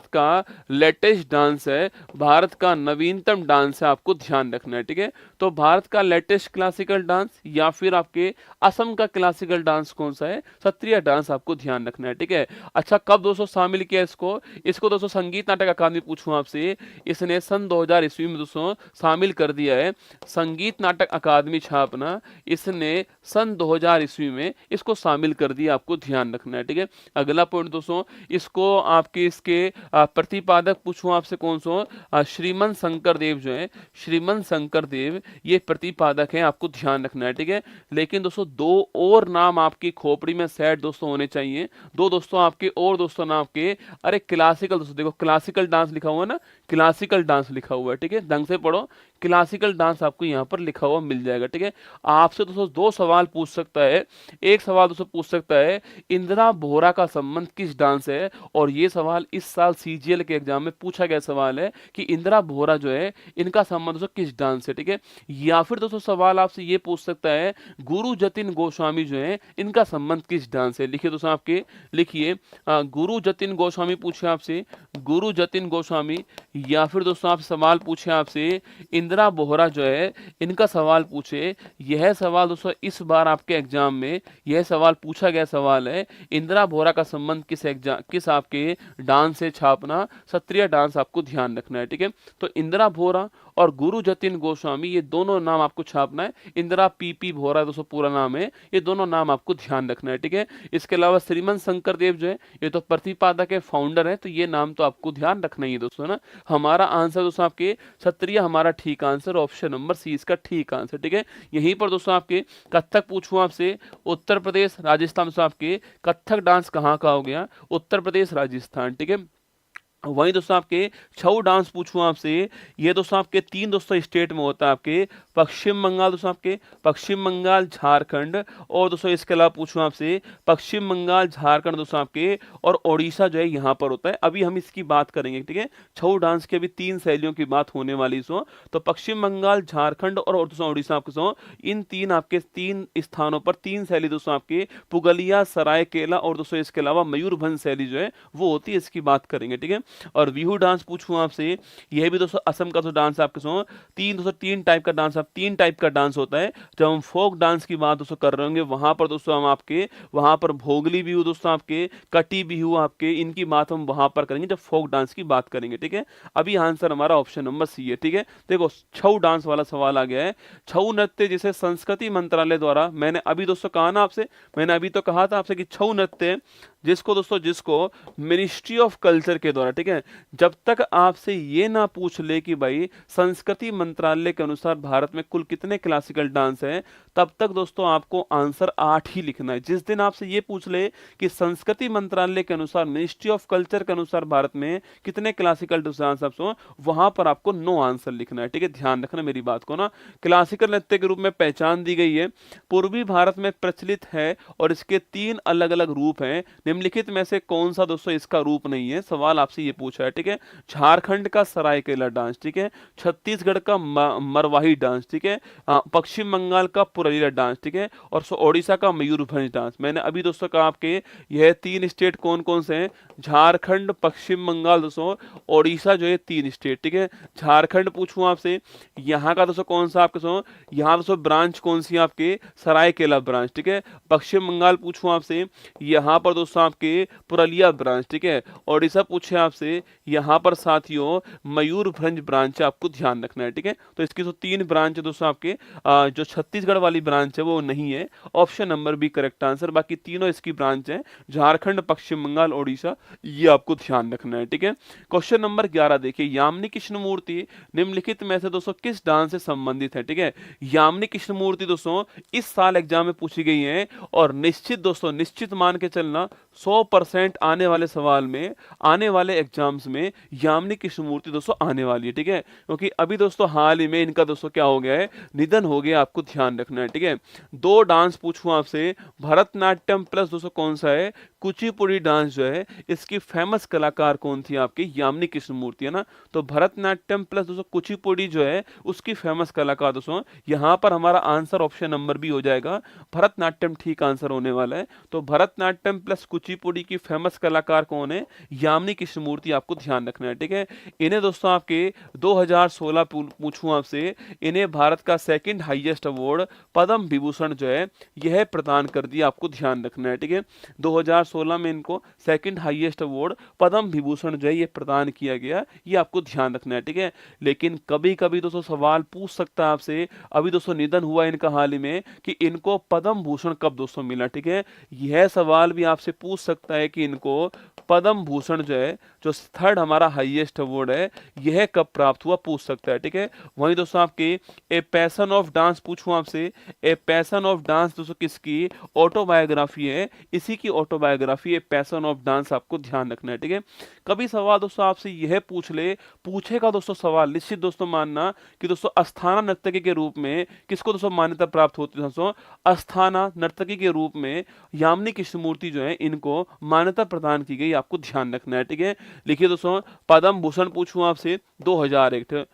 का लेटेस्ट डांस है, भारत का नवीनतम डांस है, आपको ध्यान रखना है, ठीक है। तो भारत का लेटेस्ट क्लासिकल डांस या फिर आपके असम का क्लासिकल डांस कौन सा है, सत्रिय डांस, आपको ध्यान रखना है, ठीक है। अच्छा कब दोस्तों शामिल किया इसको दोस्तों संगीत नाटक अकादमी पूछूं आपसे, इसने सन 2000 ईस्वी में दोस्तों शामिल कर दिया है। संगीत नाटक अकादमी छापना इसने सन 2000 ईस्वी में इसको शामिल कर दिया, आपको ध्यान रखना है, ठीक है। अगला पॉइंट दोस्तों, इसको आपके इसके प्रतिपादक पूछूं आपसे कौन सा, श्रीमन शंकर देव जो है, श्रीमन शंकर देव ये प्रतिपादक है, आपको ध्यान रखना है, ठीक है। लेकिन दोस्तों दो और नाम आपकी खोपड़ी में सेट दोस्तों होने चाहिए, दो दोस्तों आपके और दोस्तों नाम के, अरे क्लासिकल दोस्तों देखो क्लासिकल डांस लिखा हुआ है ना, क्लासिकल डांस लिखा हुआ है, ठीक है, ढंग से पढ़ो, क्लासिकल डांस आपको यहाँ पर लिखा हुआ मिल जाएगा, ठीक है। आपसे दोस्तों दो सवाल पूछ सकता है, एक सवाल दोस्तों पूछ सकता है इंदिरा बोहरा का संबंध किस डांस है, और ये सवाल इस साल सीजीएल के एग्जाम में पूछा गया सवाल है कि इंदिरा बोहरा जो है इनका संबंध दोस्तों किस डांस है, ठीक है। या फिर दोस्तों सवाल आपसे ये पूछ सकता है गुरु जतिन गोस्वामी जो है इनका संबंध किस डांस है, लिखिए दोस्तों आपके, लिखिए गुरु जतिन गोस्वामी पूछे आपसे, गुरु जतिन गोस्वामी। या फिर दोस्तों आप सवाल पूछे आपसे इंदिरा बोहरा जो है इनका सवाल पूछे, यह सवाल दोस्तों इस बार आपके एग्जाम में यह सवाल पूछा गया सवाल है, इंदिरा बोहरा का संबंध किस आपके डांस से छापना, सत्रिय डांस, आपको ध्यान रखना है, ठीक है। तो इंदिरा बोहरा और गुरु जतिन गोस्वामी ये दोनों नाम आपको छापना है, इंदिरा पीपी बोहरा दोस्तों पूरा नाम है, ये दोनों नाम आपको ध्यान रखना है, ठीक है। इसके अलावा श्रीमन शंकर देव जो है ये तो प्रतिपादक है, फाउंडर है, तो ये नाम तो आपको ध्यान रखना ही है दोस्तों ना। हमारा आंसर दोस्तों आपके क्षत्रिय, हमारा ठीक आंसर ऑप्शन नंबर सी इसका ठीक आंसर, ठीक है। यहीं पर दोस्तों आपके कथक पूछूं आपसे, उत्तर प्रदेश राजस्थान दोस्तों आपके कथक डांस कहाँ का हो गया, उत्तर प्रदेश राजस्थान, ठीक है। वहीं दोस्तों आपके छऊ डांस पूछूं आपसे, ये दोस्तों आपके तीन दोस्तों स्टेट में होता है, आपके पश्चिम बंगाल दोस्तों आपके पश्चिम बंगाल झारखंड, और दोस्तों इसके अलावा पूछूं आपसे पश्चिम बंगाल झारखंड दोस्तों आपके और ओडिशा जो है यहाँ पर होता है। अभी हम इसकी बात करेंगे, ठीक है। छऊ डांस की अभी तीन शैलियों की बात होने वाली सो, तो पश्चिम बंगाल झारखंड और दोस्तों ओडिशा आपके सो, इन तीन आपके तीन स्थानों पर तीन शैली दोस्तों आपके पुगलिया, सरायकेला और दोस्तों इसके अलावा मयूरभंज शैली जो है वो होती है, इसकी बात करेंगे, ठीक है। और बिहू डांस पूछूं आपसे, यह भी दोस्तों असम का जो डांस है आपके सो, तीन टाइप का डांस, तीन टाइप का डांस होता है। जब हम फोक डांस की बात दोस्तों कर रहे होंगे वहां पर दोस्तों हम आपके वहां पर भोगली बिहू दोस्तों आपके, कटी बिहू आपके, इनकी बात हम वहां पर करेंगे जब फोक डांस की बात करेंगे, ठीक है। अभी आंसर हमारा ऑप्शन नंबर सी है, ठीक है। देखो छऊ डांस वाला सवाल आ गया है। छऊ नृत्य जिसे संस्कृति मंत्रालय द्वारा, मैंने अभी दोस्तों कहा ना आपसे, मैंने अभी तो कहा था आपसे कि छऊ नृत्य जिसको मिनिस्ट्री ऑफ कल्चर के द्वारा, ठीक है, जब तक आपसे ये ना पूछ ले कि भाई संस्कृति मंत्रालय के अनुसार भारत में कुल कितने क्लासिकल डांस हैं, तब तक दोस्तों आपको आंसर 8 ही लिखना है। जिस दिन आपसे ये पूछ ले कि संस्कृति मंत्रालय के अनुसार, मिनिस्ट्री ऑफ कल्चर के अनुसार भारत में कितने क्लासिकल डांस हो, वहां पर आपको 9 आंसर लिखना है, ठीक है, ध्यान रखना मेरी बात को ना। क्लासिकल नृत्य के रूप में पहचान दी गई है, पूर्वी भारत में प्रचलित है और इसके 3 अलग अलग रूप हैं। निम्नलिखित में से कौन सा दोस्तों इसका रूप नहीं है, सवाल आपसे ये पूछा है, ठीक है। झारखंड का सरायकेला डांस, ठीक है, छत्तीसगढ़ का मरवाही डांस, ठीक है, पश्चिम बंगाल का पुरलिया डांस, ठीक है, और ओडिशा का मयूरभंज डांस। मैंने अभी दोस्तों कहा आपके यह 3 स्टेट कौन कौन से हैं, झारखंड, पश्चिम बंगाल दोस्तों, ओडिशा, जो ये 3 स्टेट, ठीक है। झारखंड पूछूं आपसे, यहाँ का दोस्तों कौन सा आपके यहाँ दोस्तों ब्रांच कौन सी आपके, सरायकेला ब्रांच, ठीक है। पश्चिम बंगाल पूछूं आपसे, यहाँ पर दोस्तों आपके पुरलिया ब्रांच, ठीक है। ओडिशा पूछे आपसे, यहाँ पर साथियों मयूरभंज ब्रांच है, आपको ध्यान रखना है, ठीक है। तो इसकी 3 ब्रांच है दोस्तों आपके, जो छत्तीसगढ़ वाली ब्रांच है वो नहीं है, option number B correct answer. बाकी तीनों इसकी ब्रांच है, झारखंड, पश्चिम बंगाल, ओडिशा, ये आपको ध्यान रखना है, ठीक है। क्वेश्चन नंबर 11 देखिए, यामिनी कृष्णमूर्ति निम्नलिखित में से दोस्तों किस डांस से संबंधित है, ठीक है। यामिनी कृष्णमूर्ति दोस्तों इस साल एग्जाम में पूछी गई है और निश्चित दोस्तों, निश्चित मान के चलना 100% आने वाले सवाल में, आने वाले एग्जाम्स में यामिनी कृष्णमूर्ति दोस्तों आने वाली है, ठीक है। क्योंकि अभी दोस्तों हाल ही में इनका दोस्तों क्या हो गया है, निधन हो गया, आपको ध्यान रखना है, ठीक है। 2 डांस पूछूं आपसे, भरतनाट्यम प्लस दोस्तों कौन सा है, कुचिपुड़ी डांस जो है, इसकी फेमस कलाकार कौन थी आपकी, यामिनी कृष्णमूर्ति है ना। तो भरतनाट्यम प्लस दोस्तों कुचिपुड़ी जो है उसकी फेमस कलाकार दोस्तों, यहाँ पर हमारा आंसर ऑप्शन नंबर बी हो जाएगा, भरतनाट्यम ठीक आंसर होने वाला है। तो भरतनाट्यम प्लस कुचिपुड़ी की फेमस कलाकार कौन है, यामिनी कृष्णमूर्ति, आपको ध्यान रखना है, ठीक है। इन्हें दोस्तों आपके 2016 पूछूं आपसे, इन्हें भारत का 2nd highest award Padma Vibhushan जो है यह प्रदान कर दिया, आपको ध्यान रखना है, ठीक है। 2016 में इनको 2nd highest award Padma Vibhushan जो है ये प्रदान किया गया, ये आपको ध्यान रखना है, ठीक है। लेकिन कभी कभी दोस्तों सवाल पूछ सकता है आपसे, अभी दोस्तों निधन हुआ इनका हाल ही में, कि इनको पद्म भूषण कब दोस्तों मिला, ठीक है। यह सवाल भी आपसे पूछ सकता है कि इनको पद्म भूषण जो है, जो 3rd हमारा हाईएस्ट अवार्ड है, यह कब प्राप्त हुआ, पूछ सकता है, ठीक है। वहीं दोस्तों आपके ए पैशन ऑफ डांस पूछूं आपसे, ए पैशन ऑफ डांस दोस्तों किसकी ऑटोबायोग्राफी है, इसी की autobiography a passion of dance, आपको ध्यान रखना है, ठीक है। कभी सवाल दोस्तों आपसे यह पूछ ले, पूछेगा दोस्तों सवाल, निश्चित दोस्तों मानना कि दोस्तों अस्थाना नर्तकी के रूप में किसको दोस्तों मान्यता प्राप्त होती है दोस्तों, अस्थाना नर्तकी के रूप में यामिनी कृष्णमूर्ति जो है इनको मान्यता प्रदान की गई, आपको ध्यान रखना है, ठीक है। लिखिए दोस्तों, पद्म भूषण पूछूं आपसे 2001,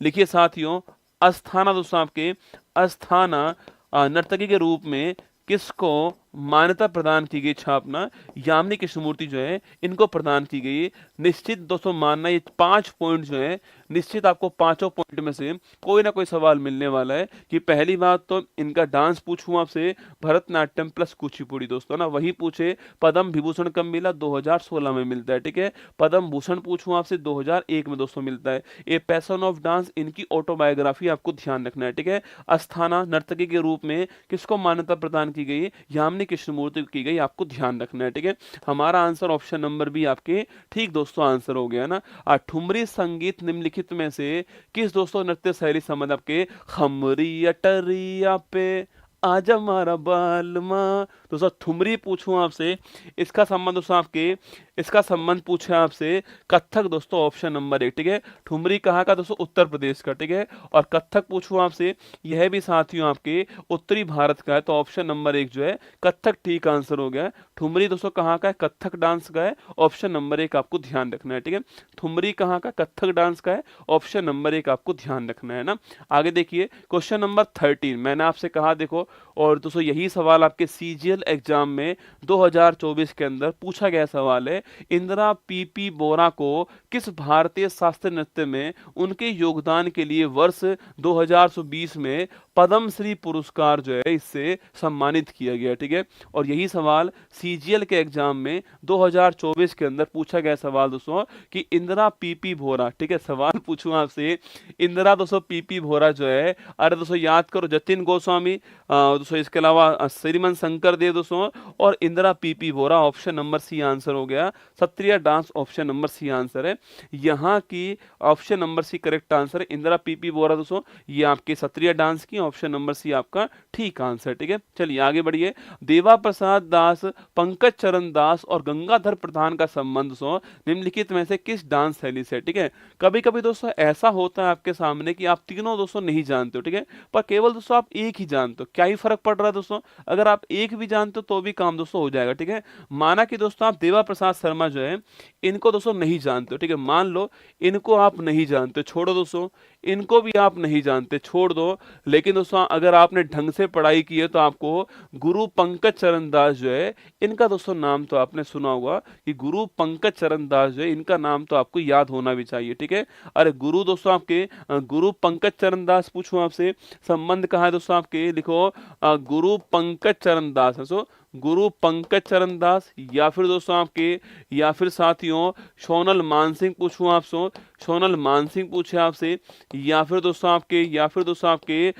लिखिए साथियों, अस्थाना दोस्तों आपके, अस्थाना नर्तकी के रूप में किसको मान्यता प्रदान की गई, छापना यामिनी कृष्णमूर्ति जो है इनको प्रदान की गई। निश्चित दोस्तों मानना ये 5 पॉइंट जो है, निश्चित आपको 5 पॉइंट में से कोई ना कोई सवाल मिलने वाला है। कि पहली बात तो इनका डांस पूछूं आपसे, भरतनाट्यम प्लस कुचिपुड़ी दोस्तों ना, वही पूछे पद्म विभूषण कब मिला, 2016 में मिलता है, ठीक है। पद्म भूषण पूछूं आपसे 2001 में दोस्तों मिलता है। ए पैशन ऑफ डांस इनकी ऑटोबायोग्राफी, आपको ध्यान रखना है, ठीक है। अस्थाना नर्तकी के रूप में किसको मान्यता प्रदान की गई, यामिनी कृष्णमूर्ति की गई, आपको ध्यान रखना है, ठीक है। हमारा आंसर ऑप्शन नंबर बी आपके ठीक दोस्तों आंसर हो गया ना। ठुमरी संगीत निम्नलिखित में से किस दोस्तों नृत्य शैली संबंध आपके, खमरी अटरिया पे आजा मारा बालमा, दोस्तों ठुमरी पूछूं आपसे, इसका संबंध दोस्तों आपके, इसका संबंध पूछे आपसे कथक दोस्तों, ऑप्शन नंबर 1, ठीक है। ठुमरी कहाँ का दोस्तों, उत्तर प्रदेश का, ठीक है। और कथक पूछूं आपसे, यह भी साथियों आपके उत्तरी भारत का है, तो ऑप्शन नंबर 1 जो है कथक ठीक आंसर हो गया। ठुमरी दोस्तों कहाँ का है, कथक डांस का है, ऑप्शन नंबर 1 आपको ध्यान रखना है, ठीक है। ठुमरी कहाँ का, कथक डांस का है, ऑप्शन नंबर 1 आपको ध्यान रखना है ना। आगे देखिए क्वेश्चन नंबर 13, मैंने आपसे कहा देखो, और दोस्तों यही सवाल आपके सीजीएल एग्जाम में 2024 के अंदर पूछा गया सवाल है। इंदिरा पीपी बोरा को किस भारतीय शास्त्रीय नृत्य में उनके योगदान के लिए वर्ष 2020 में पद्म श्री पुरस्कार जो है इससे सम्मानित किया गया, ठीक है। और यही सवाल सीजीएल के एग्जाम में 2024 के अंदर पूछा गया सवाल दोस्तों कि इंदिरा पीपी भोरा, ठीक है। सवाल पूछूं आपसे, इंदिरा दोस्तों पीपी भोरा जो है, अरे दोस्तों याद करो, जतिन गोस्वामी दोस्तों, इसके अलावा श्रीमन शंकर देव दोस्तों, और Indira PP Bora. Option number C answer हो गया। Sattriya dance option number C answer है। यहाँ की option number C correct answer है, इंदिरा पीपी बोरा दोस्तों, ये आपके सत्रिया डांस की ऑप्शन नंबर सी आपका ठीक आंसर, ठीक है। चलिए आगे बढ़िए। देवा प्रसाद दास, पंकज चरण दास और गंगाधर प्रधान का संबंध दोस्तों निम्नलिखित में से किस डांस शैली से, ठीक है। कभी कभी दोस्तों ऐसा होता है आपके सामने कि आप तीनों दोस्तों नहीं जानते हो, ठीक है, पर केवल दोस्तों आप एक ही जानते हो। क्या ही फर्क पड़ रहा है दोस्तों, अगर आप एक भी जानते हो तो भी काम दोस्तों हो जाएगा, ठीक है। माना कि दोस्तों आप देवा प्रसाद शर्मा जो है इनको दोस्तों नहीं जानते हो, ठीक है। मान लो इनको आप नहीं जानते, छोड़ो दोस्तों, इनको भी आप नहीं जानते, छोड़ दो। लेकिन दोस्तों अगर आपने ढंग से पढ़ाई की है तो आपको गुरु पंकज चरण दास जो है, इनका दोस्तों नाम तो आपने सुना होगा कि गुरु पंकज चरण दास जो है, इनका नाम तो आपको याद होना भी चाहिए, ठीक है। अरे गुरु दोस्तों आपके गुरु पंकज चरण दास, पूछूं आपसे संबंध कहाँ है दोस्तों आपके, लिखो गुरु पंकज चरण दास है। सो गुरु पंकज चरण दास, या फिर दोस्तों आपके, या फिर साथियों सोनल मानसिंह पूछूं आपसे, सोनल मानसिंह पूछे आपसे, या फिर दोस्तों आपके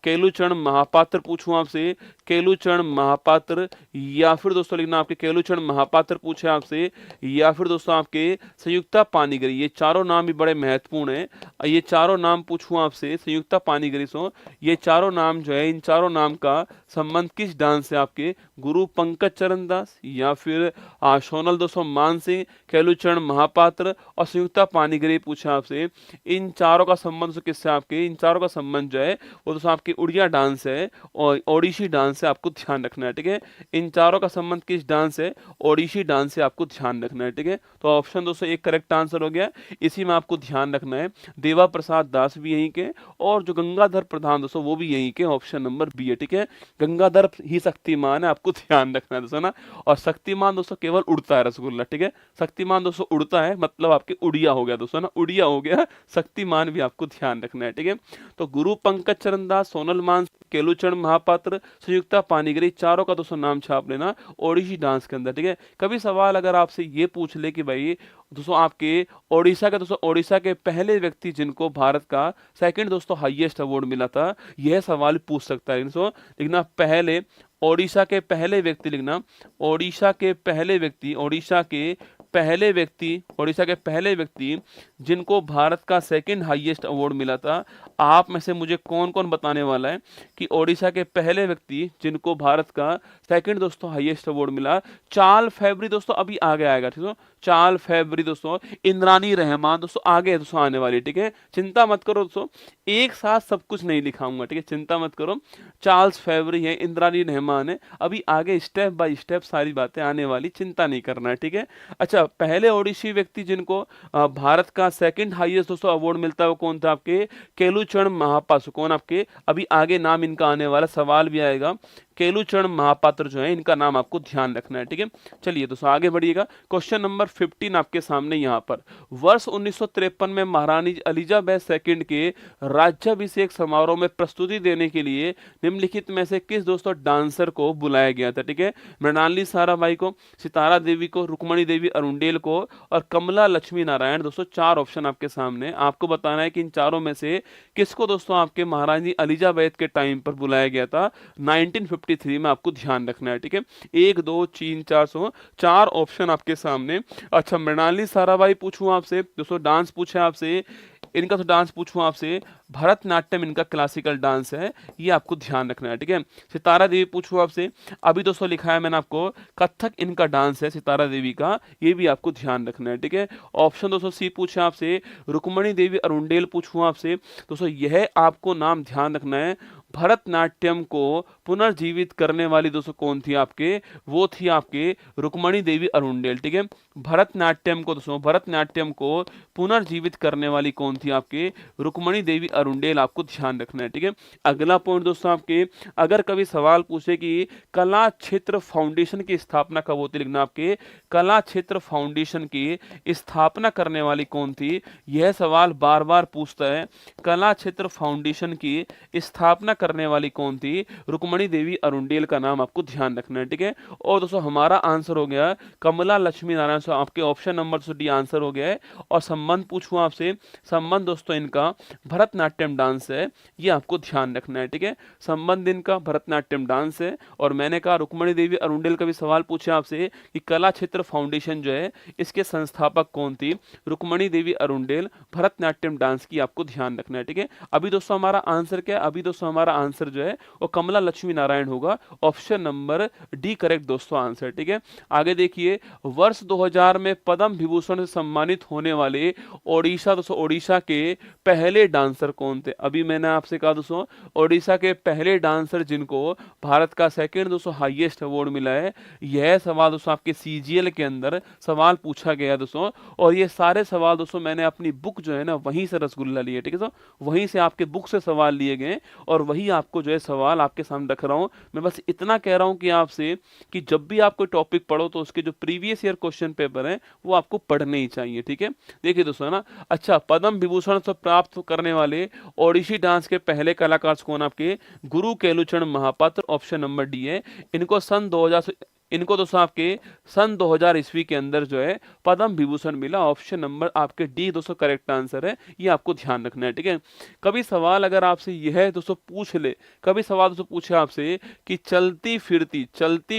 केलुचरण महापात्र पूछूं आपसे, केलुचरण महापात्र, या फिर दोस्तों लिखना आपके केलुचरण महापात्र पूछे आपसे, या फिर दोस्तों आपके संयुक्ता पानीगरी। ये चारों नाम भी बड़े महत्वपूर्ण हैं, ये चारों नाम पूछूं आपसे, संयुक्ता पानीगरी सो, ये चारों नाम जो है, इन चारों नाम का संबंध किस डांस से आपके, गुरु पंकज चरण दास, या फिर सोनल दोस्तों मानसिंह, केलुचरण महापात्र और संयुक्ता पानीगरी पूछा आपसे। इन चारों का संबंध किससे आपके, इन चारों का संबंध जो है वो दोस्तों आपकी उड़िया डांस है और ओडिसी डांस से, आपको ध्यान रखना है, ठीक है। इन चारों का संबंध किस डांस है, ओडिसी डांस से आपको ध्यान रखना है, ठीक है। तो ऑप्शन दोस्तों एक करेक्ट आंसर हो गया, इसी में आपको ध्यान रखना है। देवा प्रसाद दास भी यहीं के, और जो गंगाधर प्रधान दोस्तों वो भी यहीं के, ऑप्शन नंबर बी है, ठीक है। गंगाधर ही शक्तिमान है, आपको ध्यान रखना है दोस्तों ना। और शक्तिमान दोस्तों केवल उड़ता है रसगुल्ला, ठीक है। शक्तिमान दोस्तों उड़ता है, मतलब आपके उड़िया हो गया दोस्तों ना, उड़िया हो गया। शक्तिमान भी आपको ध्यान रखना है, ठीक है। तो गुरु पंकज चरण दास, सोनल मान, केलुचरण महापात्र, संयुक्ता पानीगरी, चारों का दोस्तों नाम छाप लेना ओडिसी डांस के अंदर, ठीक है। कभी सवाल अगर आपसे ये पूछ ले कि भाई दोस्तों आपके ओडिशा के पहले व्यक्ति जिनको भारत का सेकंड दोस्तों हाईएस्ट अवार्ड मिला था, यह सवाल पूछ सकता है दोस्तों। लिखना पहले, ओडिशा के पहले व्यक्ति, लिखना ओडिशा के पहले व्यक्ति जिनको भारत का सेकंड हाईएस्ट अवार्ड मिला था। आप में से मुझे कौन कौन बताने वाला है कि ओडिशा के पहले व्यक्ति जिनको भारत का सेकंड दोस्तों हाईएस्ट अवार्ड मिला। 4 फरवरी दोस्तों अभी आगे आएगा, ठीक है। 4 फरवरी दोस्तों इंद्रानी रहमान दोस्तों आगे दोस्तों आने वाली, ठीक है। चिंता मत करो दोस्तों, एक साथ सब कुछ नहीं लिखाऊंगा, ठीक है, चिंता मत करो। 4 फरवरी है, इंद्रानी रहमान है, अभी आगे स्टेप बाय स्टेप सारी बातें आने वाली, चिंता नहीं करना है, ठीक है। अच्छा, पहले ओडिसी व्यक्ति जिनको भारत का सेकंड हाईएस्ट दोस्तों अवार्ड मिलता है वो कौन था आपके, केलुचरण महापात्र। कौन आपके, अभी आगे नाम इनका आने वाला, सवाल भी आएगा। केलुचरण महापात्र जो है, इनका नाम आपको ध्यान रखना है, ठीक है। चलिए दोस्तों आगे बढ़िएगा। क्वेश्चन नंबर 15 आपके सामने यहाँ पर, वर्ष 1953 में महारानी एलिजाबेथ सेकंड के राज्याभिषेक समारोह में प्रस्तुति देने के लिए निम्नलिखित में से किस दोस्तों डांसर को बुलाया गया था, ठीक है। मृणालिनी साराभाई को, सितारा देवी को, रुक्मणी देवी अरुंडेल को और कमला लक्ष्मी नारायण। दोस्तों 4 ऑप्शन आपके सामने, आपको बताना है कि इन चारों में से किसको दोस्तों आपके महारानी एलिजाबेथ के टाइम पर बुलाया गया था 1953 में, आपको ध्यान रखना है, ठीक है। 1 2 3 4 ऑप्शन आपके सामने। अच्छा, मृणालिनी साराभाई पूछूं आपसे दोस्तों, डांस पूछे आपसे, इनका तो डांस पूछूं आपसे, भरतनाट्यम इनका क्लासिकल डांस है, ये आपको ध्यान रखना है, ठीक है। सितारा देवी पूछूं आपसे, अभी दोस्तों लिखा है मैंने आपको, कथक इनका डांस है सितारा देवी का, ये भी आपको ध्यान रखना है, ठीक है। ऑप्शन दोस्तों सी पूछे आपसे, रुक्मणी देवी अरुंडेल पूछूं आपसे। दोस्तों यह आपको नाम ध्यान रखना है, भरतनाट्यम को पुनर्जीवित करने वाली दोस्तों कौन थी आपके, वो थी आपके रुक्मणी देवी अरुंडेल, ठीक है। भरतनाट्यम को पुनर्जीवित करने वाली कौन थी आपके, रुक्मणी देवी अरुंडेल, आपको ध्यान रखना है, ठीक है। अगला पॉइंट दोस्तों आपके, अगर कभी सवाल पूछे कि कला क्षेत्र फाउंडेशन की स्थापना कब होती, लिखना आपके कला क्षेत्र फाउंडेशन की स्थापना करने वाली कौन थी, यह सवाल बार बार पूछता है। कला क्षेत्र फाउंडेशन की स्थापना करने वाली कौन थी? रुक्मणी देवी अरुंडेल का नाम आपको ध्यान रखना है, ठीक है। और दोस्तों हमारा आंसर हो गया कमला लक्ष्मी नारायण। सो आपके ऑप्शन नंबर डी आंसर हो गया है। और संबंध पूछूं आपसे, संबंध दोस्तों इनका भरतनाट्यम डांस है, ये आपको ध्यान रखना है, ठीक है। संबंध इनका भरतनाट्यम डांस है। और मैंने कहा रुक्मणी देवी अरुंडेल का भी सवाल पूछा आपसे कि कला क्षेत्र फाउंडेशन जो है इसके संस्थापक कौन थी? रुक्मणी देवी अरुंडेल। भरतनाट्यम डांस की आपको ध्यान रखना है, ठीक है। अभी दोस्तों हमारा आंसर क्या है? अभी दोस्तों हमारा आंसर जो है वो कमला लक्ष्मी नारायण होगा। ऑप्शन नंबर डी करेक्ट दोस्तों आंसर, ठीक है। आगे देखिए, वर्ष 2000 में पद्म विभूषण से सम्मानित होने वाले ओडिशा, दोस्तों ओडिशा के पहले डांसर कौन थे? अभी मैंने आपसे कहा दोस्तों ओडिशा के पहले डांसर जिनको भारत का सेकंड दोस्तों हाईएस्ट अवार्ड मिला है, यह सवाल दोस्तों आपके सीजीएल के अंदर सवाल पूछा गया दोस्तों। और ये सारे सवाल दोस्तों मैंने अपनी बुक जो है ना वहीं से रसगुल्ला लिए, ठीक है दोस्तों, वहीं से आपके बुक से सवाल लिए गए और वही आपको जो है सवाल आपके सामने रख रहा हूं। मैं बस इतना कह रहा हूं कि आपसे कि जब भी आप कोई टॉपिक पढ़ो तो उसके जो प्रीवियस ईयर क्वेश्चन पेपर हैं वो आपको पढ़ने ही चाहिए, ठीक है। देखिए दोस्तों ना, अच्छा, पद्म विभूषण से प्राप्त करने वाले ओडिसी डांस के पहले कलाकार कौन? आपके Guru Kelucharan Mahapatra. Option number D है। इनको सन 2000 ईस्वी के अंदर जो है पद्म विभूषण मिला। ऑप्शन नंबर आपके डी दोस्तों करेक्ट आंसर है, ये आपको ध्यान रखना है, ठीक है। कभी सवाल अगर आपसे यह दोस्तों पूछ ले, कभी सवाल दोस्तों पूछे आपसे कि चलती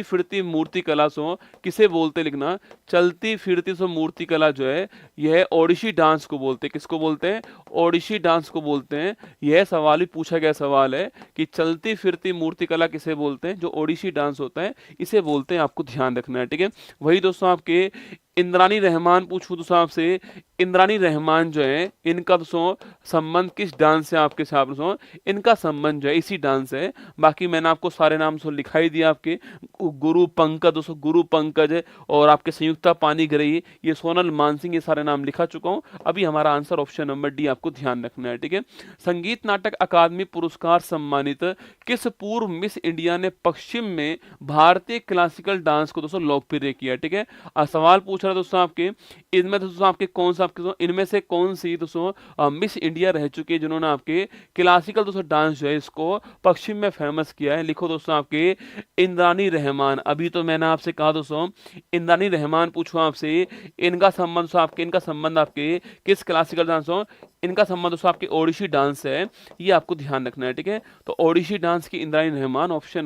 फिरती मूर्ति कला सो किसे बोलते, लिखना चलती फिरती सो मूर्ति कला जो है यह ओडिसी डांस को बोलते हैं। किसको बोलते हैं? ओडिसी डांस को बोलते हैं। यह सवाल भी पूछा गया सवाल है कि चलती फिरती मूर्ति कला किसे बोलते हैं? जो ओडिसी डांस होता है इसे बोलते हैं, आपको ध्यान रखना है, ठीक है। वही दोस्तों आपके इंद्रानी रहमान पूछूं दोस्तों आपसे, इंद्रानी रहमान जो है इनका दोस्तों संबंध किस डांस से आपके साथ दोस्तों? इनका संबंध जो है इसी डांस है। बाकी मैंने आपको सारे नाम दोस्तों लिखाई दिया, आपके गुरु पंकज दोस्तों, गुरु पंकज है, और आपके संयुक्ता पानीग्राही, ये सोनल मानसिंह, ये सारे नाम लिखा चुका हूं। अभी हमारा आंसर ऑप्शन नंबर डी आपको ध्यान रखना है, ठीक है। संगीत नाटक अकादमी पुरस्कार सम्मानित किस पूर्व मिस इंडिया ने पश्चिम में भारतीय क्लासिकल डांस को दोस्तों लोकप्रिय किया, ठीक है। सवाल पूछ रहा है दोस्तों आपके, इनमें दोस्तों आपके कौन सा आपके इनमें से कौन सी दोस्तों मिस इंडिया रह चुकी है जिन्होंने आपके क्लासिकल दोस्तों डांस जो है इसको पश्चिम में फेमस किया है? लिखो दोस्तों आपके इंद्रानी रहमान। अभी तो मैंने आपसे कहा दोस्तों इंद्रानी रहमान पूछो आपसे, इनका संबंध आपके किस क्लासिकल डांस हो? इनका संबंध दोस्तों आपके ओडिसी डांस है, ये आपको ध्यान रखना है, ठीक है। तो ओडिसी डांस की Indrani Rahman, option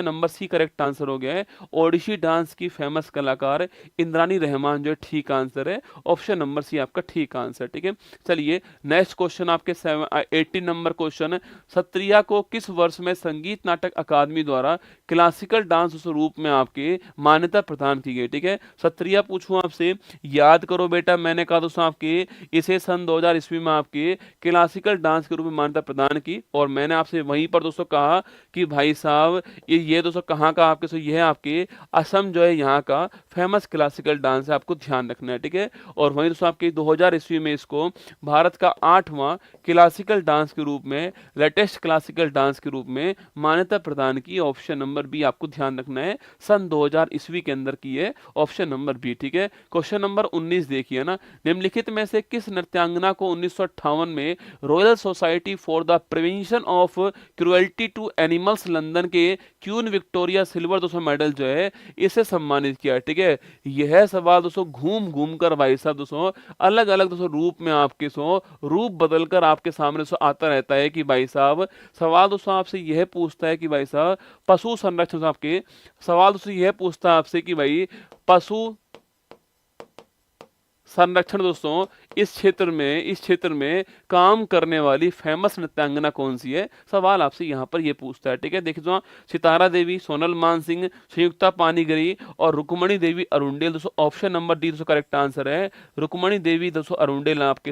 number C correct answer हो गया है। ओडिसी डांस की फेमस कलाकार इंद्रानी रहमान जो ठीक आंसर है, ऑप्शन नंबर सी आपका ठीक आंसर, ठीक है। चलिए नेक्स्ट क्वेश्चन आपके 18 नंबर क्वेश्चन, सत्रिया को किस वर्ष में संगीत नाटक अकादमी द्वारा क्लासिकल डांस रूप में आपके मान्यता प्रदान की गई, ठीक है। सत्रिया पूछूं आपसे, याद करो बेटा, मैंने कहा दोस्तों आपके इसे सन 2000 ईस्वी में आपके क्लासिकल डांस के रूप में मान्यता प्रदान की। और मैंने आपसे वहीं पर दोस्तों कहा कि भाई साहब ये दोस्तों कहाँ का आपके, यह आपके असम जो है यहाँ का फेमस क्लासिकल डांस है, आपको ध्यान रखना है, ठीक है। और वहीं दोस्तों आपके 2000 ईस्वी में इसको भारत का 8वां क्लासिकल डांस के रूप में, लेटेस्ट क्लासिकल डांस के रूप में मान्यता प्रदान की। ऑप्शन नंबर बी आपको ध्यान रखना है, सन 2000 ईस्वी के अंदर की है, ऑप्शन नंबर बी, ठीक है। क्वेश्चन नंबर 19 देखिए ना, निम्नलिखित में से किस नृत्यांगना को 1958 में Royal Society for the Prevention of Cruelty to Animals London के क्वीन विक्टोरिया सिल्वर दोस्तों मेडल जो है इसे सम्मानित किया, ठीक है। यह सवाल दोस्तों घूम कर भाई साहब दोस्तों अलग अलग दोस्तों रूप में आपके रूप बदलकर आपके सामने आता रहता है कि भाई साहब सवाल दोस्तों आपसे यह पूछता है कि भाई साहब पशु संरक्षण, आपके सवाल दोस्तों यह पूछता है आपसे कि भाई पशु संरक्षण दोस्तों इस क्षेत्र में काम करने वाली फेमस नृत्यांगना कौन सी है? सवाल आपसे यहाँ पर ये पूछता है, ठीक है। देखिए दोस्तों, सितारा देवी, सोनल मानसिंह, संयुक्ता पानीग्राही और रुक्मणी देवी अरुंडेल। दोस्तों ऑप्शन नंबर डी दोस्तों करेक्ट आंसर है। रुक्मणी देवी दोस्तों अरुंडेल आपके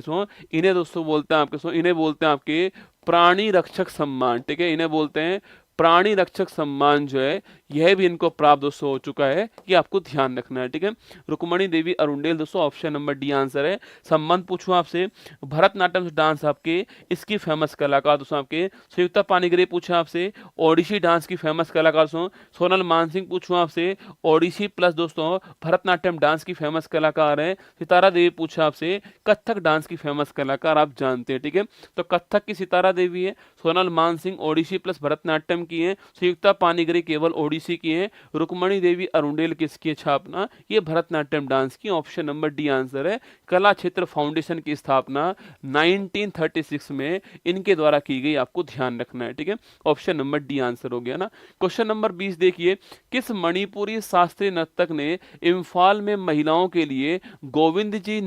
इन्हें दोस्तों बोलते हैं इन्हें बोलते हैं आपके प्राणी रक्षक सम्मान, ठीक है। इन्हें बोलते हैं प्राणी रक्षक सम्मान जो है यह भी इनको प्राप्त दोस्तों हो चुका है, ये आपको ध्यान रखना है। ठीक है, रुक्मणी देवी अरुंडेल दोस्तों ऑप्शन नंबर डी आंसर है। संबंध पूछूं आपसे, भरतनाट्यम डांस आपके इसकी फेमस कलाकार दोस्तों आपके संयुक्ता पानीग्रे पूछा आपसे, ओडिसी डांस की फेमस कलाकार दोस्तों सोनल मानसिंह पूछूं आपसे, ओडिसी प्लस दोस्तों भरतनाट्यम डांस की फेमस कलाकार है सितारा देवी पूछा आपसे, कथक डांस की फेमस कलाकार आप जानते हैं। ठीक है, तो कथक की सितारा देवी है, सोनल मानसिंह ओडिसी प्लस भरतनाट्यम की है, संयुक्ता पानीग्रे केवल ओडिसी की है, रुक्मणी देवी अरुंडेल किसकी है छापना, ये भरतनाट्यम डांस की। ऑप्शन नंबर डी आंसर है। कला क्षेत्र फाउंडेशन की स्थापना 1936 में इनके द्वारा की गई, आपको ध्यान रखना है। ठीक है, ऑप्शन नंबर डी आंसर हो गया ना। क्वेश्चन नंबर 20 देखिए, किस मणिपुरी शास्त्रीय नर्तक ने इम्फाल में महिलाओं के लिए गोविंद जी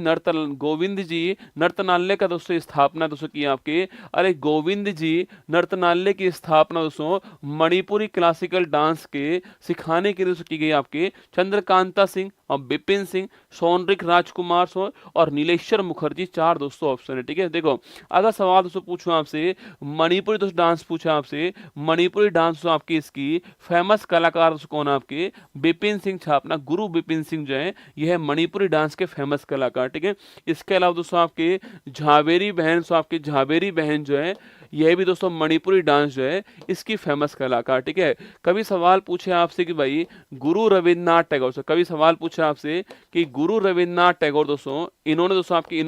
नर्तनालय का दोस्तों स्थापना दोस्तों की आपके, अरे गोविंद जी नर्तनालय की स्थापना दोस्तों मणिपुरी क्लासिकल डांस के सिखाने के लिए दोस्तों की गई आपके चंद्रकांता सिंह और बिपिन सिंह, सोनरिक राजकुमार और नीलेश्वर मुखर्जी, चार दोस्तों ऑप्शन है। ठीक है, देखो अगर सवाल दोस्तों पूछूं आपसे मणिपुरी दोस्तों डांस पूछा आपसे, मणिपुरी डांस आपकी इसकी फेमस कलाकार दोस्तों कौन आपके, बिपिन सिंह छापना, गुरु बिपिन सिंह जो है यह है मणिपुरी डांस के फेमस कलाकार। ठीक है, इसके अलावा दोस्तों आपके झावेरी बहन जो है यह भी दोस्तों मणिपुरी डांस जो है इसकी फेमस कलाकार। ठीक है, कभी सवाल पूछे आपसे कि भाई गुरु रविन्द्रनाथ टैगोर से, कभी सवाल पूछा आपसे कि गुरु रविन्द्रनाथ टैगोर दोस्तों इन्होंने दोस्तों आपके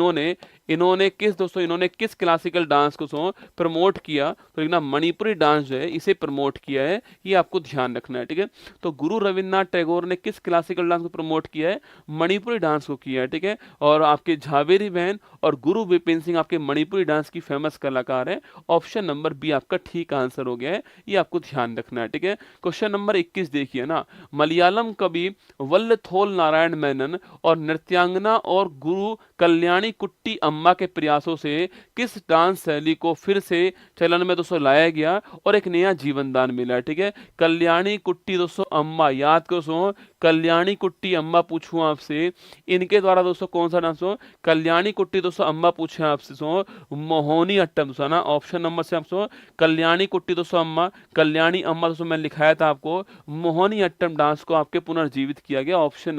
इन्होंने किस क्लासिकल डांस को प्रमोट किया, तो लिखना मणिपुरी डांस जो है इसे प्रमोट किया है, ये आपको ध्यान रखना है। ठीक है, तो गुरु रविन्द्रनाथ टैगोर ने किस क्लासिकल डांस को प्रमोट किया है, मणिपुरी डांस को किया है। ठीक है, और आपके झावेरी बहन और गुरु बिपिन सिंह आपके मणिपुरी डांस की फेमस कलाकार है। ऑप्शन नंबर बी आपका ठीक आंसर हो गया है, ये आपको ध्यान रखना है। ठीक है, क्वेश्चन नंबर 21 देखिए ना, मलयालम कवि वल्लथोल नारायण मेनन और नृत्यांगना और गुरु कल्याणी कुट्टी अम्मा के प्रयासों से किस डांस शैली को फिर से चलन में दोस्तों लाया गया और एक नया जीवन दान मिला है। ठीक है, कल्याणी कुट्टी दोस्तों अम्मा, याद करो दोस्तों कल्याणी कुट्टी अम्मा पूछूं आपसे, इनके द्वारा दोस्तों कौन सा डांस हो, कल्याणी कुट्टी दोस्तों अम्मा पूछे आपसे मोहिनी अट्टम दोस्तों ना, ऑप्शन नंबर से आपको कल्याणी कुट्टी दोस्तों अम्मा, कल्याणी अम्मा दोस्तों मैं लिखाया था आपको, मोहिनी अट्टम डांस को आपके पुनर्जीवित किया गया। ऑप्शन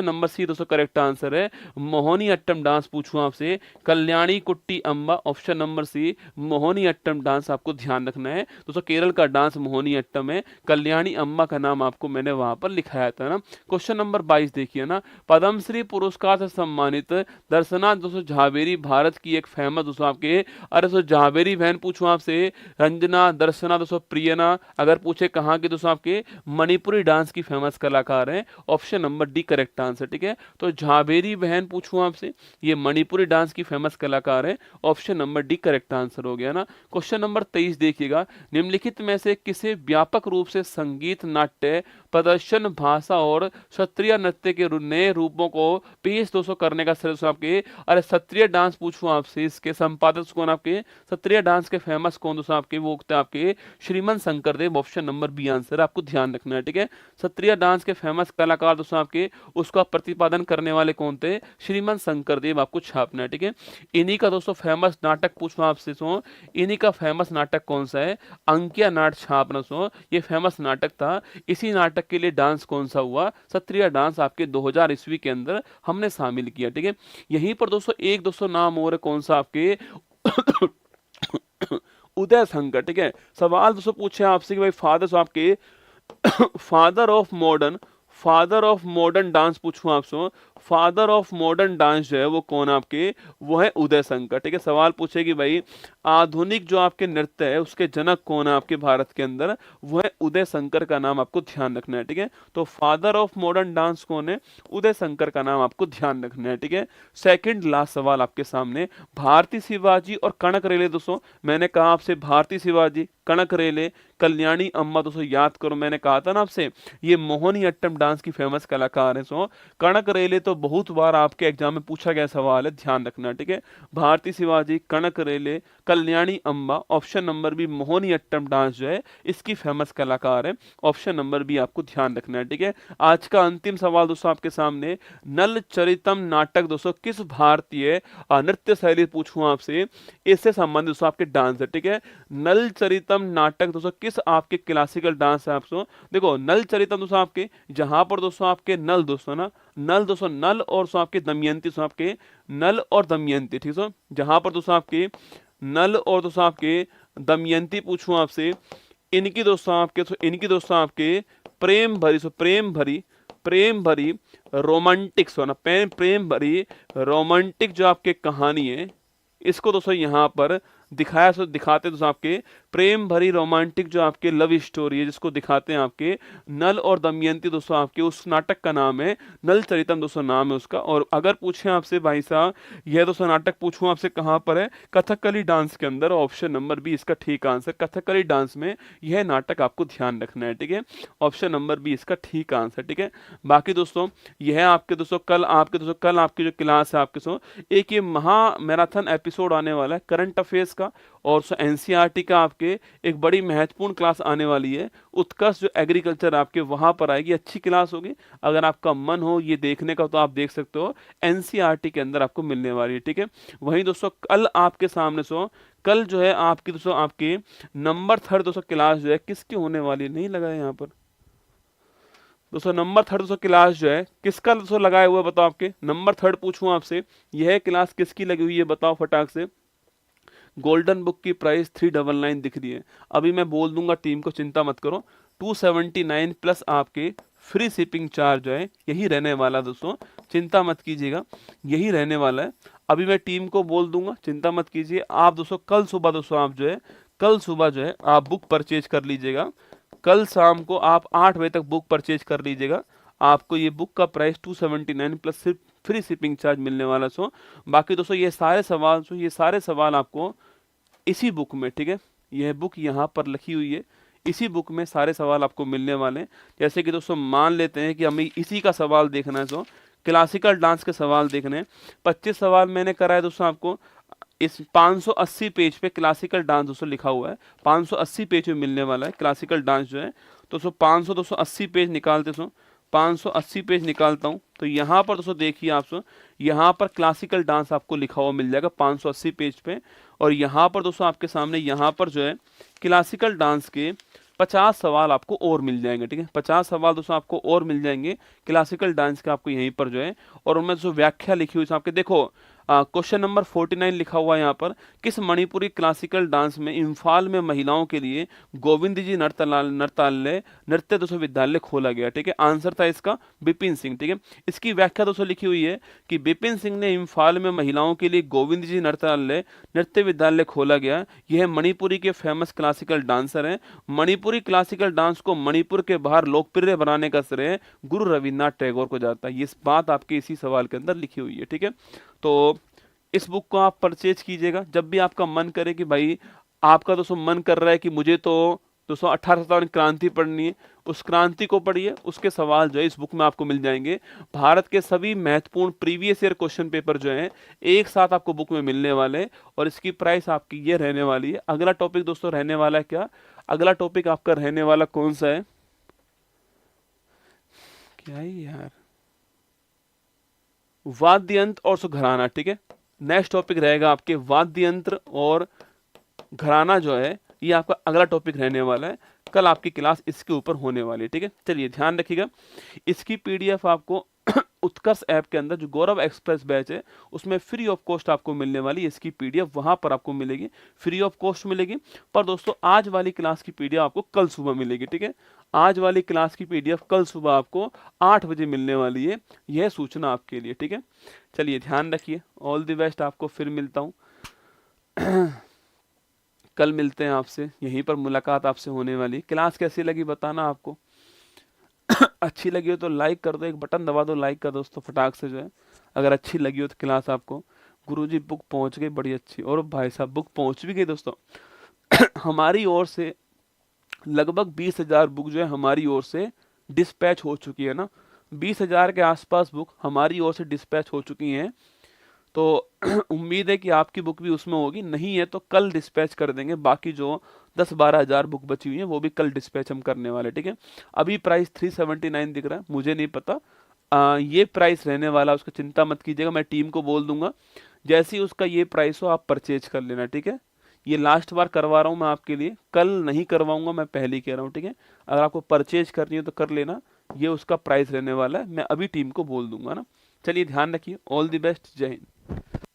नंबर सी दोस्तों करेक्ट आंसर है, मोहिनी अट्टम डांस पूछूं आपसे, Kalyani Kutty Amma, option number C Mohiniyattam dance आपको ध्यान रखना है दोस्तों, केरल का डांस मोहिनी अट्टम है, कल्याणी अम्मा का नाम आपको मैंने वहां पर लिखाया था ना। क्वेश्चन नंबर 22 देखिए ना, पद्मश्री पुरस्कार से सम्मानित दर्शना दोस्तों झावेरी भारत की एक फेमस दोस्तों आपके, अरे दोस्तों झावेरी बहन पूछूं आपसे, रंजना दर्शना दोस्तों प्रियना, अगर पूछे कहाँ के दोस्तों आपके मणिपुरी डांस की फेमस कलाकार है, option number D correct answer. ठीक है, तो झावेरी बहन पूछूं आपसे, ये मणिपुरी डांस की फेमस कलाकार है, option number D correct answer हो गया ना। क्वेश्चन नंबर 23 देखिएगा, निम्नलिखित में से किसे व्यापक रूप से संगीत नाट्य प्रदर्शन भाषा और क्षत्रिय नृत्य के नए रूपों को पेश दोस्तों करने का श्रेय आपके, अरे क्षत्रिय डांस पूछूं आपसे, इसके संपादक कौन आपके, क्षत्रिय डांस के फेमस कौन दोस्तों आपके, वो आपके Shriman Shankardev, option number B answer आपको ध्यान रखना है। ठीक है, क्षत्रिय डांस के फेमस कलाकार दोस्तों आपके, उसका प्रतिपादन करने वाले कौन थे, श्रीमन शंकरदेव, आपको छापना है। ठीक है, इन्हीं का दोस्तों फेमस नाटक पूछूं आपसे इन्हीं का फेमस नाटक कौन सा है, अंकिया नाट छापना ये फेमस नाटक था, इसी नाटक के लिए डांस कौन सा हुआ, क्षत्रिय डांस आपके 2000 ईस्वी के अंदर हमने शामिल किया। ठीक है, यहीं पर दोस्तों नाम और कौन सा आपके उदय शंकर। ठीक है, सवाल दोस्तों पूछे आपसे कि भाई फादर ऑफ मॉडर्न डांस पूछूं आपसे, फादर ऑफ मॉडर्न डांस जो है वो कौन आपके, वो है उदय शंकर। ठीक है, सवाल पूछे कि भाई आधुनिक जो आपके नृत्य है उसके जनक कौन है आपके भारत के अंदर, वो है उदय शंकर का नाम आपको ध्यान रखना है। ठीक है, तो फादर ऑफ मॉडर्न डांस कौन है, उदय शंकर का नाम आपको ध्यान रखना है। ठीक है, सेकंड लास्ट सवाल आपके सामने, भारती शिवाजी और कनक रेले दोस्तों, मैंने कहा आपसे भारती शिवाजी, कनक रेले, कल्याणी अम्मा दोस्तों याद करो, मैंने कहा था ना आपसे ये मोहिनी अट्टम डांस की फेमस कलाकार है। कनक रेले तो बहुत बार आपके एग्जाम में पूछा गया सवाल है, ध्यान रखना, ठीक है। Bharati Shivaji, Kanak Rele, Kalyani Amba, option number B Mohiniyattam dance जो है इसकी फेमस कलाकार है, ऑप्शन नंबर बी आपको ध्यान रखना है, ठीक है। आज का अंतिम सवाल दोस्तों आपके सामने, नल चरितम नाटक दोस्तों किस भारतीय नृत्य शैली पूछूं आपसे, इससे संबंधित दोस्तों आपके डांस है, ठीक है। नल चरितम नाटक दोस्तों किस आपके क्लासिकल डांस है आपको, देखो नल चरितम दोस्तों आपके, जहां पर दोस्तों आपके नल दोस्तों ना, नल दोस्तों नल और दोस्तों आपके दमयंती दोस्तों आपके, नल और दमयंती, ठीक है। जहां पर दोस्तों आपके नल और दोस्तों आपके दमयंती पूछूं आपसे, इनकी दोस्तों आपके प्रेम भरी रोमांटिक सोना प्रेम भरी रोमांटिक जो आपके कहानी है, इसको दोस्तों यहाँ पर दिखाते दोस्तों आपके प्रेम भरी रोमांटिक जो आपके लव स्टोरी है, जिसको दिखाते हैं आपके नल और दमयंती दोस्तों आपके, उस नाटक का नाम है नल चरितम दोस्तों, नाम है उसका। और अगर पूछें आपसे भाई साहब यह दोस्तों नाटक पूछूं आपसे कहाँ पर है, कथकली डांस के अंदर, ऑप्शन नंबर बी इसका ठीक आंसर, कथकली डांस में यह नाटक आपको ध्यान रखना है, ठीक है। ऑप्शन नंबर बी इसका ठीक आंसर, ठीक है। बाकी दोस्तों यह आपके दोस्तों कल आपकी जो क्लास है आपके एक ये महा मैराथन एपिसोड आने वाला है करंट अफेयर्स का, और एनसीईआरटी का आपके एक बड़ी महत्वपूर्ण क्लास आने वाली है, उत्कर्ष जो एग्रीकल्चर आपके वहां पर आएगी, अच्छी क्लास होगी। अगर आपका मन हो ये देखने का तो आप देख सकते हो, एनसीईआरटी के अंदर आपको मिलने वाली है, ठीक है। वहीं दोस्तों कल आपके सामने कल जो है आपकी दोस्तों आपके नंबर 3 दोस्तों क्लास जो है किसकी होने वाली है, नहीं लगा है यहाँ पर दोस्तों, नंबर 3 दोस्तों क्लास जो है किसका दोस्तों लगाया हुआ है, बताओ आपके नंबर 3 पूछूं आपसे, यह क्लास किसकी लगी हुई है बताओ फटाक से। गोल्डन बुक की प्राइस 399 दिख रही है, अभी मैं बोल दूंगा टीम को, चिंता मत करो, 279 प्लस आपके फ्री शिपिंग चार्ज जो है यही रहने वाला दोस्तों, चिंता मत कीजिएगा, यही रहने वाला है। अभी मैं टीम को बोल दूंगा, चिंता मत कीजिए। आप दोस्तों कल सुबह जो है आप बुक परचेज कर लीजिएगा, कल शाम को आप 8 बजे तक बुक परचेज कर लीजिएगा, आपको ये बुक का प्राइस 279 प्लस सिर्फ फ्री शिपिंग चार्ज मिलने वाला। बाकी दोस्तों ये सारे सवाल आपको इसी बुक में, ठीक है, यह बुक यहाँ पर लिखी हुई है, इसी बुक में सारे सवाल आपको मिलने वाले हैं। जैसे कि दोस्तों मान लेते हैं कि हमें इसी का सवाल देखना है, क्लासिकल डांस के सवाल देखने हैं, 25 सवाल मैंने कराया दोस्तों आपको, इस 580 पेज पे क्लासिकल डांस दोस्तों लिखा हुआ है, 580 पेज में मिलने वाला है क्लासिकल डांस जो है। तो 280 पेज निकालते 580 पेज निकालता हूं, तो यहाँ पर दोस्तों देखिए आप यहाँ पर क्लासिकल डांस आपको लिखा हुआ मिल जाएगा 580 पेज पे, और यहाँ पर दोस्तों आपके सामने यहाँ पर जो है क्लासिकल डांस के 50 सवाल आपको और मिल जाएंगे, ठीक है, 50 सवाल दोस्तों आपको और मिल जाएंगे क्लासिकल डांस के आपको यहीं पर जो है। और उनमें जो व्याख्या लिखी हुई है आपके देखो, क्वेश्चन नंबर 49 लिखा हुआ है यहाँ पर, किस मणिपुरी क्लासिकल डांस में इम्फाल में महिलाओं के लिए गोविंद जी नृत्य दोस्तों विद्यालय खोला गया, ठीक है। आंसर था इसका बिपिन सिंह, ठीक है। इसकी व्याख्या दोस्तों लिखी हुई है कि बिपिन सिंह ने इम्फाल में महिलाओं के लिए गोविंद जी नृत्य विद्यालय खोला गया, यह मणिपुरी के फेमस क्लासिकल डांसर हैं। मणिपुरी क्लासिकल डांस को मणिपुर के बाहर लोकप्रिय बनाने का श्रेय गुरु रविन्द्रनाथ टैगोर को जाता है, ये बात आपके इसी सवाल के अंदर लिखी हुई है, ठीक है। तो इस बुक को आप परचेज कीजिएगा जब भी आपका मन करे कि भाई आपका दोस्तों मन कर रहा है कि मुझे तो दोस्तों 1857 क्रांति पढ़नी है, उस क्रांति को पढ़िए, उसके सवाल जो है इस बुक में आपको मिल जाएंगे। भारत के सभी महत्वपूर्ण प्रीवियस ईयर क्वेश्चन पेपर जो हैं एक साथ आपको बुक में मिलने वाले हैं, और इसकी प्राइस आपकी ये रहने वाली है। अगला टॉपिक दोस्तों रहने वाला है क्या, अगला टॉपिक आपका रहने वाला कौन सा है, क्या है यार, वाद्य यंत्र और घराना, ठीक है। नेक्स्ट टॉपिक रहेगा आपके वाद्य यंत्र और घराना जो है, ये आपका अगला टॉपिक रहने वाला है, कल आपकी क्लास इसके ऊपर होने वाली है, ठीक है। चलिए ध्यान रखिएगा, इसकी पीडीएफ आपको उत्कर्ष ऐप के अंदर जो गौरव एक्सप्रेस बैच है उसमें फ्री ऑफ कॉस्ट आपको मिलने वाली है, इसकी पीडीएफ वहां पर आपको मिलेगी, फ्री ऑफ कॉस्ट मिलेगी। पर दोस्तों आज वाली क्लास की पीडीएफ आपको कल सुबह मिलेगी, ठीक है। आज वाली क्लास की पीडीएफ कल सुबह आपको 8 बजे मिलने वाली है, यह सूचना आपके लिए, ठीक है। चलिए ध्यान रखिए, ऑल द बेस्ट, आपको फिर मिलता हूँ कल मिलते हैं आपसे, यहीं पर मुलाकात आपसे होने वाली। क्लास कैसी लगी बताना आपको अच्छी लगी हो तो लाइक कर दो, एक बटन दबा दो लाइक का दोस्तों फटाक से जो है, अगर अच्छी लगी हो तो क्लास आपको। गुरुजी बुक पहुंच गई बड़ी अच्छी, और भाई साहब बुक पहुंच भी गई दोस्तों हमारी ओर से लगभग 20,000 बुक जो है हमारी ओर से डिस्पैच हो चुकी है ना, 20,000 के आसपास बुक हमारी ओर से डिस्पैच हो चुकी हैं, तो उम्मीद है कि आपकी बुक भी उसमें होगी। नहीं है तो कल डिस्पैच कर देंगे। बाकी जो 10-12 हज़ार बुक बची हुई है वो भी कल डिस्पैच हम करने वाले, ठीक है। अभी प्राइस 379 दिख रहा है, मुझे नहीं पता ये प्राइस रहने वाला, उसका चिंता मत कीजिएगा, मैं टीम को बोल दूंगा जैसे ही उसका ये प्राइस हो आप परचेज कर लेना, ठीक है। ये लास्ट बार करवा रहा हूँ मैं आपके लिए, कल नहीं करवाऊंगा, मैं पहले ही कह रहा हूँ, ठीक है। अगर आपको परचेज करनी है तो कर लेना, ये उसका प्राइस रहने वाला है, मैं अभी टीम को बोल दूंगा ना। चलिए ध्यान रखिए, ऑल द बेस्ट, जय हिंद।